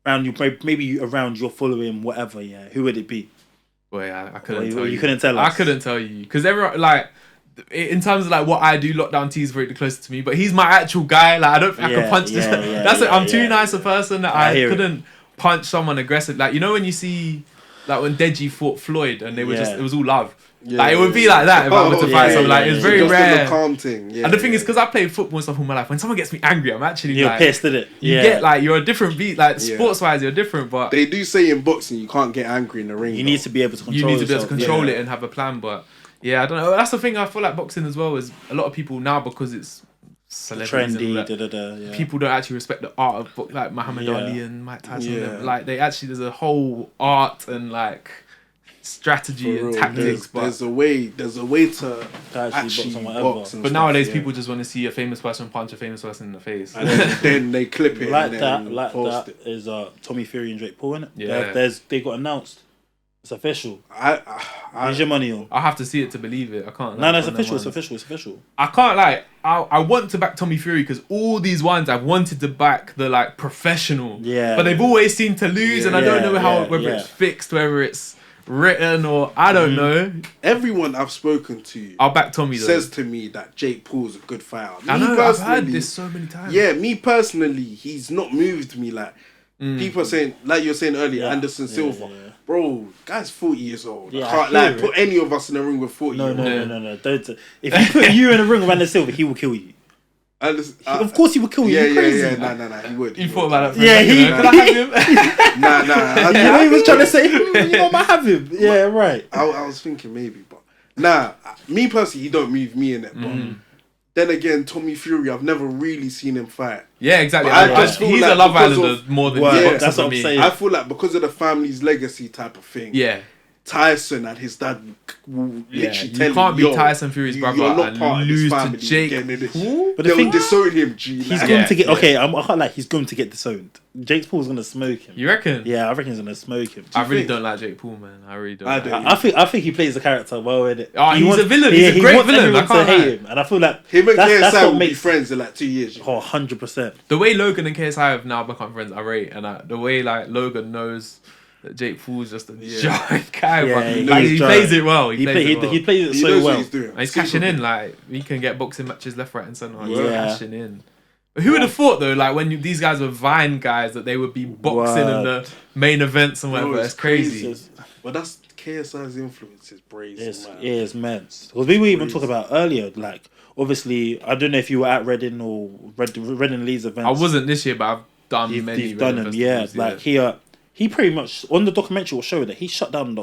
around you, maybe around your following, whatever, who would it be? Well, I couldn't tell you. You couldn't tell us. I couldn't tell you because everyone like. In terms of like what I do, Lockdown T is very close to me, but he's my actual guy. Like I don't think I can punch this. That's it. I'm too nice a person that I couldn't punch someone aggressive. Like you know when you see like when Deji fought Floyd and they were just it was all love. Like it would be like that if I were to fight someone. Like it's very rare. Calm thing. And the thing is, because I played football and stuff all my life, when someone gets me angry, I'm actually you're pissed at it. You get like you're a different beat. Like sports wise, you're different. But they do say in boxing you can't get angry in the ring. You need to be able to control. You need to be able to control it and have a plan, but. Yeah, I don't know. That's the thing I feel like boxing as well is a lot of people now because it's trendy. People don't actually respect the art of boxing, like Muhammad Ali and Mike Tyson. Like they actually, there's a whole art and like strategy and tactics. There's a way to actually box. But nowadays, people just want to see a famous person punch a famous person in the face, and then they clip it. That is Tommy Fury and Jake Paul, innit? Yeah, they got announced. It's official. Where's your money on? I have to see it to believe it. I can't. No, it's official. It's official. I can't lie. I want to back Tommy Fury because all these ones I've wanted to back the like professional. Yeah. But they've always seemed to lose, and I don't know whether it's fixed, whether it's written or I don't know. Everyone I've spoken to, I'll back Tommy. Says to me that Jake Paul's a good fighter. I know. I've heard this so many times. Yeah, me personally, he's not moved me like. People are saying, like you were saying earlier, Anderson Silva. Bro, guy's 40 years old. I can't like put any of us in a ring with 40 years old. No. Don't. If you put you in a ring with Anderson Silva, he will kill you. Of course he will kill you. Yeah. Nah, he would. You thought about that? Could I have him? Nah. You know he was trying to say, you might have him. Yeah, right. I was thinking maybe, but nah. Me personally, he don't move me in it, but. Then again, Tommy Fury, I've never really seen him fight. Yeah, exactly. He's a Love Islander more than that's what I'm saying. I feel like because of the family's legacy type of thing. Yeah. Tyson and his dad literally tell him, you can't be Tyson Fury's brother and lose to Jake. But they'll disown him, G. He's going to get... Okay, I can't like he's going to get disowned. Jake Paul's going to smoke him. You reckon? Yeah, I reckon he's going to smoke him. I really don't like Jake Paul, man. I really don't. I think he plays the character well in it. Oh, he's a villain. He's a great villain. I can't hate him. And I feel like... Him and KSI will be friends in like 2 years. Oh, 100%. The way Logan and KSI have now become friends, I rate. And the way like Logan knows... Jake Paul's just a giant guy, but he plays it well. He plays it so well. He's cashing in. Like he can get boxing matches left, right, and centre. He's cashing in. But who would have thought though? Like when these guys were Vine guys, that they would be boxing in the main events and whatever. It's crazy. But that's KSI's influence is brazen. It's immense. Because we were even talking about earlier. Like obviously, I don't know if you were at Reading or Reading Leeds events. I wasn't this year, but I've done many. You've done them, yeah. Like he pretty much on the documentary will show that he shut down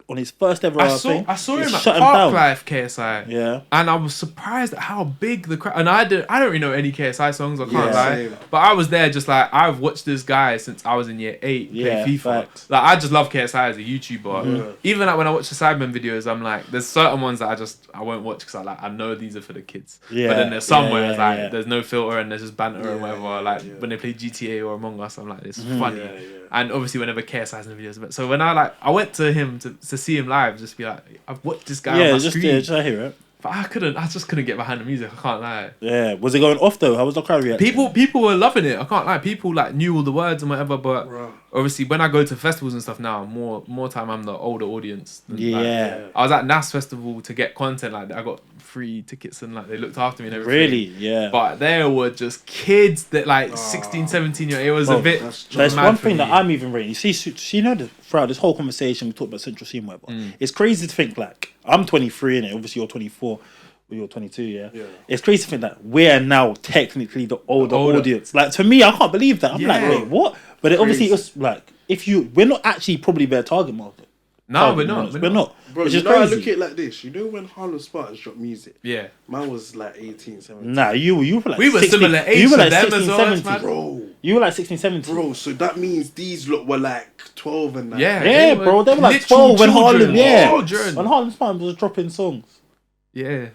on his first ever thing. I saw him at Park Life KSI. Yeah, and I was surprised at how big the crowd. And I don't really know any KSI songs. I can't lie, same. but I was there just like I've watched this guy since I was in year 8 play FIFA. Facts. Like I just love KSI as a YouTuber. Even like when I watch the Sidemen videos, I'm like, there's certain ones that I won't watch because I know these are for the kids. Yeah, but then there's somewhere it's like there's no filter and there's just banter and whatever. Like when they play GTA or Among Us, I'm like, it's funny. And obviously whenever KSI's in the videos, so when I went to him to see him live, just be like, I've watched this guy on my screen. Just hear it. But I just couldn't get behind the music. I can't lie. Yeah, was it going off though? How was the crowd reacting? People were loving it. I can't lie. People like knew all the words and whatever. But obviously, when I go to festivals and stuff now, more time I'm the older audience. I was at NAS festival to get content. Like I got free tickets and like they looked after me and everything. Really, yeah. But there were just kids that like 16, 17 years. It was a bit. There's one thing that I'm even reading. You see, throughout this whole conversation, we talked about Central Scene, whatever. It's crazy to think like I'm 23 in it. Obviously, you're 24. You're 22, yeah. It's crazy to think that we're now technically the older audience. Like to me, I can't believe that. I'm like, wait, what? But it obviously, it's like we're not actually probably their target market. No, we're not. We're not. Bro, which you is know, crazy. I look at it like this. You know when Harlem Spartans dropped music? Yeah. Man was like 18, 17. Nah, you were like we were 16, similar age you were to like them 16, as well, 17. man. Bro. You were like 16, 17. Bro, so that means these lot were like 12 and that. Yeah, bro. They were like literal 12 when Harlem, children. when Harlem Spartans was dropping songs. Yeah.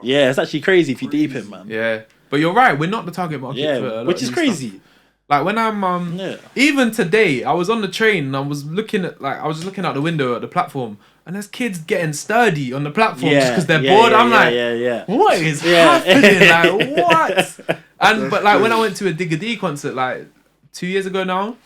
Yeah, it's actually crazy if you deep it, man. Yeah. But you're right, we're not the target market for a lot which of is these crazy. stuff. Like when I'm even today, I was on the train and I was looking at just looking out the window at the platform and there's kids getting sturdy on the platform just because they're bored. I'm like, what is happening? Like what? And but like when I went to a Digga D concert like 2 years ago now,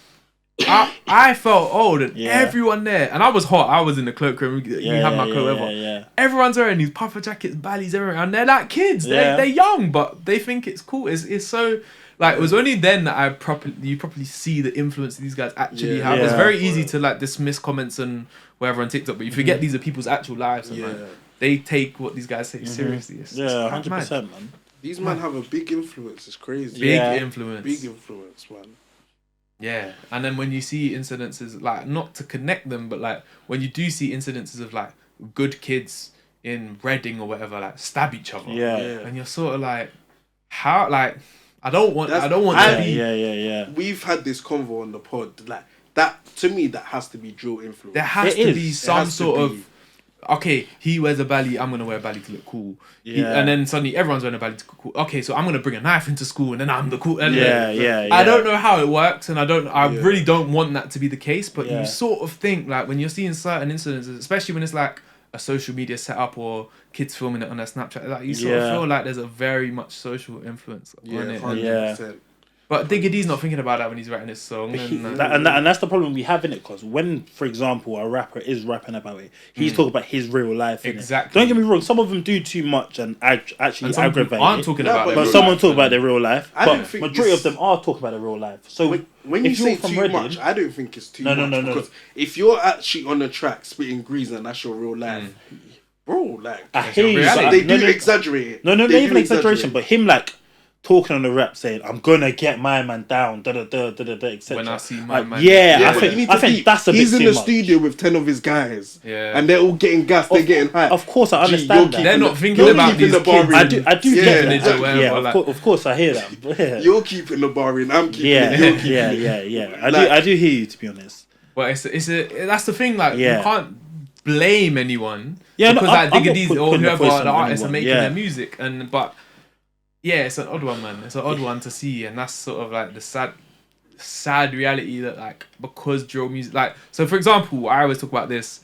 I felt old and everyone there, and I was hot. I was in the cloakroom. You have my coat, whatever. Everyone's wearing these puffer jackets, ballies, everywhere, and they're like kids. They're young, but they think it's cool. It's so like it was only then that you properly see the influence these guys actually have. It's very easy to like dismiss comments and whatever on TikTok, but you forget these are people's actual lives. And, like, they take what these guys say seriously. It's 100%, man. These men have a big influence. It's crazy. Big influence, man. Yeah, and then when you see incidences, like, not to connect them, but like when you do see incidences of like good kids in Reading or whatever, like stab each other, and you're sort of like, how, like, I don't want to be. We've had this convo on the pod, like that. To me, that has to be drill influence. There has to be some sort of. Okay, he wears a belly, I'm going to wear a belly to look cool. And then suddenly everyone's wearing a belly to look cool. Okay, so I'm going to bring a knife into school and then I'm the cool. And I don't know how it works and I really don't want that to be the case, but you sort of think like when you're seeing certain incidences, especially when it's like a social media setup or kids filming it on their Snapchat, like you sort of feel like there's a very much social influence on it. 100%. But Digga D's not thinking about that when he's writing his song. And that's the problem we have in it, because when, for example, a rapper is rapping about it, he's talking about his real life. Exactly. Don't get me wrong, some of them do too much and actually aggravate aren't talking about it. But someone talk about their real life. But majority of them are talking about their real life. So when you say too much, I don't think it's too much. No. Because if you're actually on the track spitting grease and that's your real life, bro, like, I hear you, they do exaggerate it. No, not even exaggeration, but him like talking on the rap saying, I'm gonna get my man down, etc. When I see my man, I think that's a bit too much. He's in the studio with 10 of his guys, and they're all getting gassed, they're getting hyped. Of course, I understand that. They're not thinking about these kids. I do get that. Yeah, of course, I hear that. You're keeping the bar in, I'm keeping it. Yeah. I do hear you, to be honest. But that's the thing. Like, you can't blame anyone. Yeah, because like Digga D's or whoever the on artists are making anyone. their music, but it's an odd one, man. It's an odd one to see, and that's sort of like the sad reality that, like, because drill music, like, so for example, I always talk about this.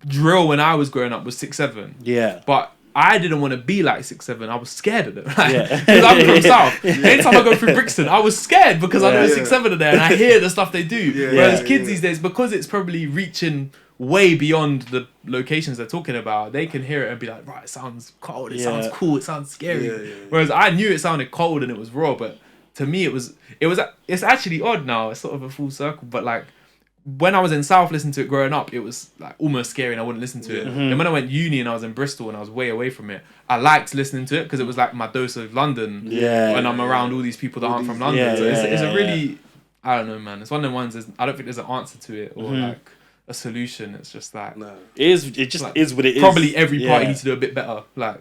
Drill when I was growing up was 6-7. Yeah. But I didn't want to be like 6-7. I was scared of them. Because I'm from South. Anytime I go through Brixton, I was scared because I know 6-7 are there and I hear the stuff they do. Whereas kids these days, because it's probably reaching way beyond the locations they're talking about, they can hear it and be like, right, it sounds cold, it sounds cool, it sounds scary. Whereas I knew it sounded cold and it was raw, but to me it's actually odd now. It's sort of a full circle, but like when I was in South listening to it growing up, it was like almost scary and I wouldn't listen to it. And when I went uni and I was in Bristol and I was way away from it, I liked listening to it because it was like my dose of London when I'm around all these people that aren't from London. So it's a really, I don't know, man. It's one of them ones. I don't think there's an answer to it or like a solution. It's just like it just like, is what it is. Probably every party needs to do a bit better. Like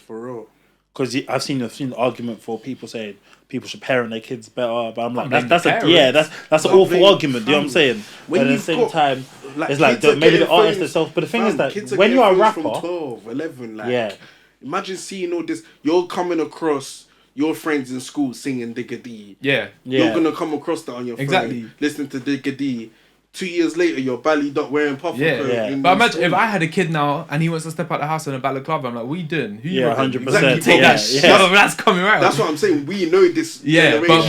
for real. Because I've seen the argument for people saying people should parent their kids better, but I'm like that's an awful argument. Do you know what I'm saying? But at the same time, like, it's like maybe the artist themselves. But the thing is that when you're a rapper, from 12, 11, like imagine seeing all this. You're coming across your friends in school singing Digga D. Yeah. You're gonna come across that on your phone, listening to Digga D. 2 years later, you're belly up wearing puffer coat. But imagine if I had a kid now and he wants to step out the house in a balaclava, I'm like, what are you doing? Who you 100%. Exactly. Take that shit. That's coming right. That's what I'm saying. We know this. Yeah, but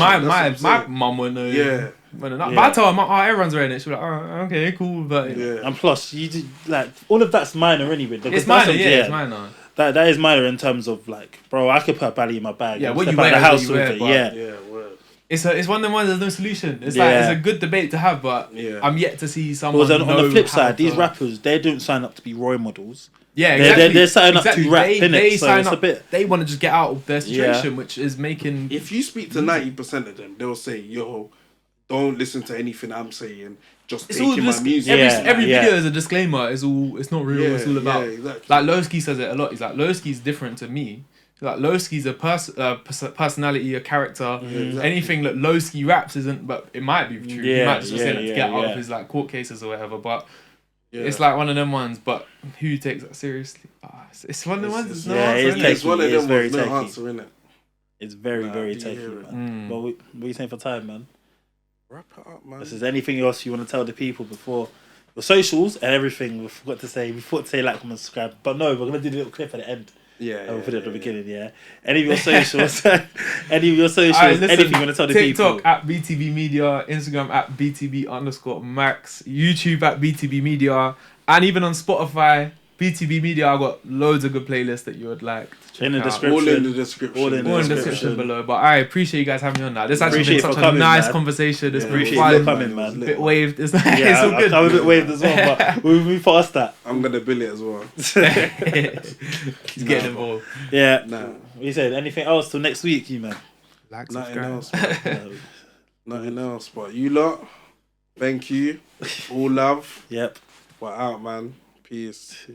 my mum wouldn't know. Yeah. But I tell her, everyone's wearing it. She's like, oh, okay, cool. But and plus, you do, like all of that's minor anyway. It's minor, it's minor. That is minor in terms of like, bro, I could put a belly in my bag. Yeah, and what step you wear, out the house what you wear, with it. Yeah, word. It's one of them ones. There's no solution. It's like it's a good debate to have, but I'm yet to see someone. Because on the flip side, these rappers they don't sign up to be role models. Yeah, exactly. They're signing up to rap. They so sign it's up. a bit. They want to just get out of their situation, which is making. If you speak to 90% of them, they'll say, "Yo, don't listen to anything I'm saying. Just take in my music." Every video is a disclaimer. It's not real. It's all about. Exactly. Like Lowski says it a lot. He's like, Lowski's different to me. Like Lowski's a personality, a character. Anything that Lowski raps isn't, but it might be true. He might just say that to get out of his like court cases or whatever. But it's like one of them ones. But who takes that seriously? It's one of them ones. It's one of them ones. No answer in it. It's very techy, man. But what are you saying for time, man? Wrap it up, man. Is there anything else you want to tell the people before your socials and everything? We forgot to say. We thought to say like, comment, subscribe, but no, we're gonna do a little clip at the end. We'll put it at the beginning. Any of your socials, anything you want to tell the people? TikTok at BTB Media, Instagram at BTB_Max, YouTube at BTB Media, and even on Spotify, BTB Media. I've got loads of good playlists that you would like to check in the out. description. All in the description. All in the description below. But I appreciate you guys having me on that. This has been such a nice conversation. It's been fun. Coming, man. A bit waved. It's all good. I'm a bit waved as well, but we'll move past that. I'm gonna bill it as well. He's getting involved. Yeah. What you said? Anything else till next week, you man? Like, nothing else. Nothing else. But you lot, thank you. All love. Yep. We're out, man. Peace.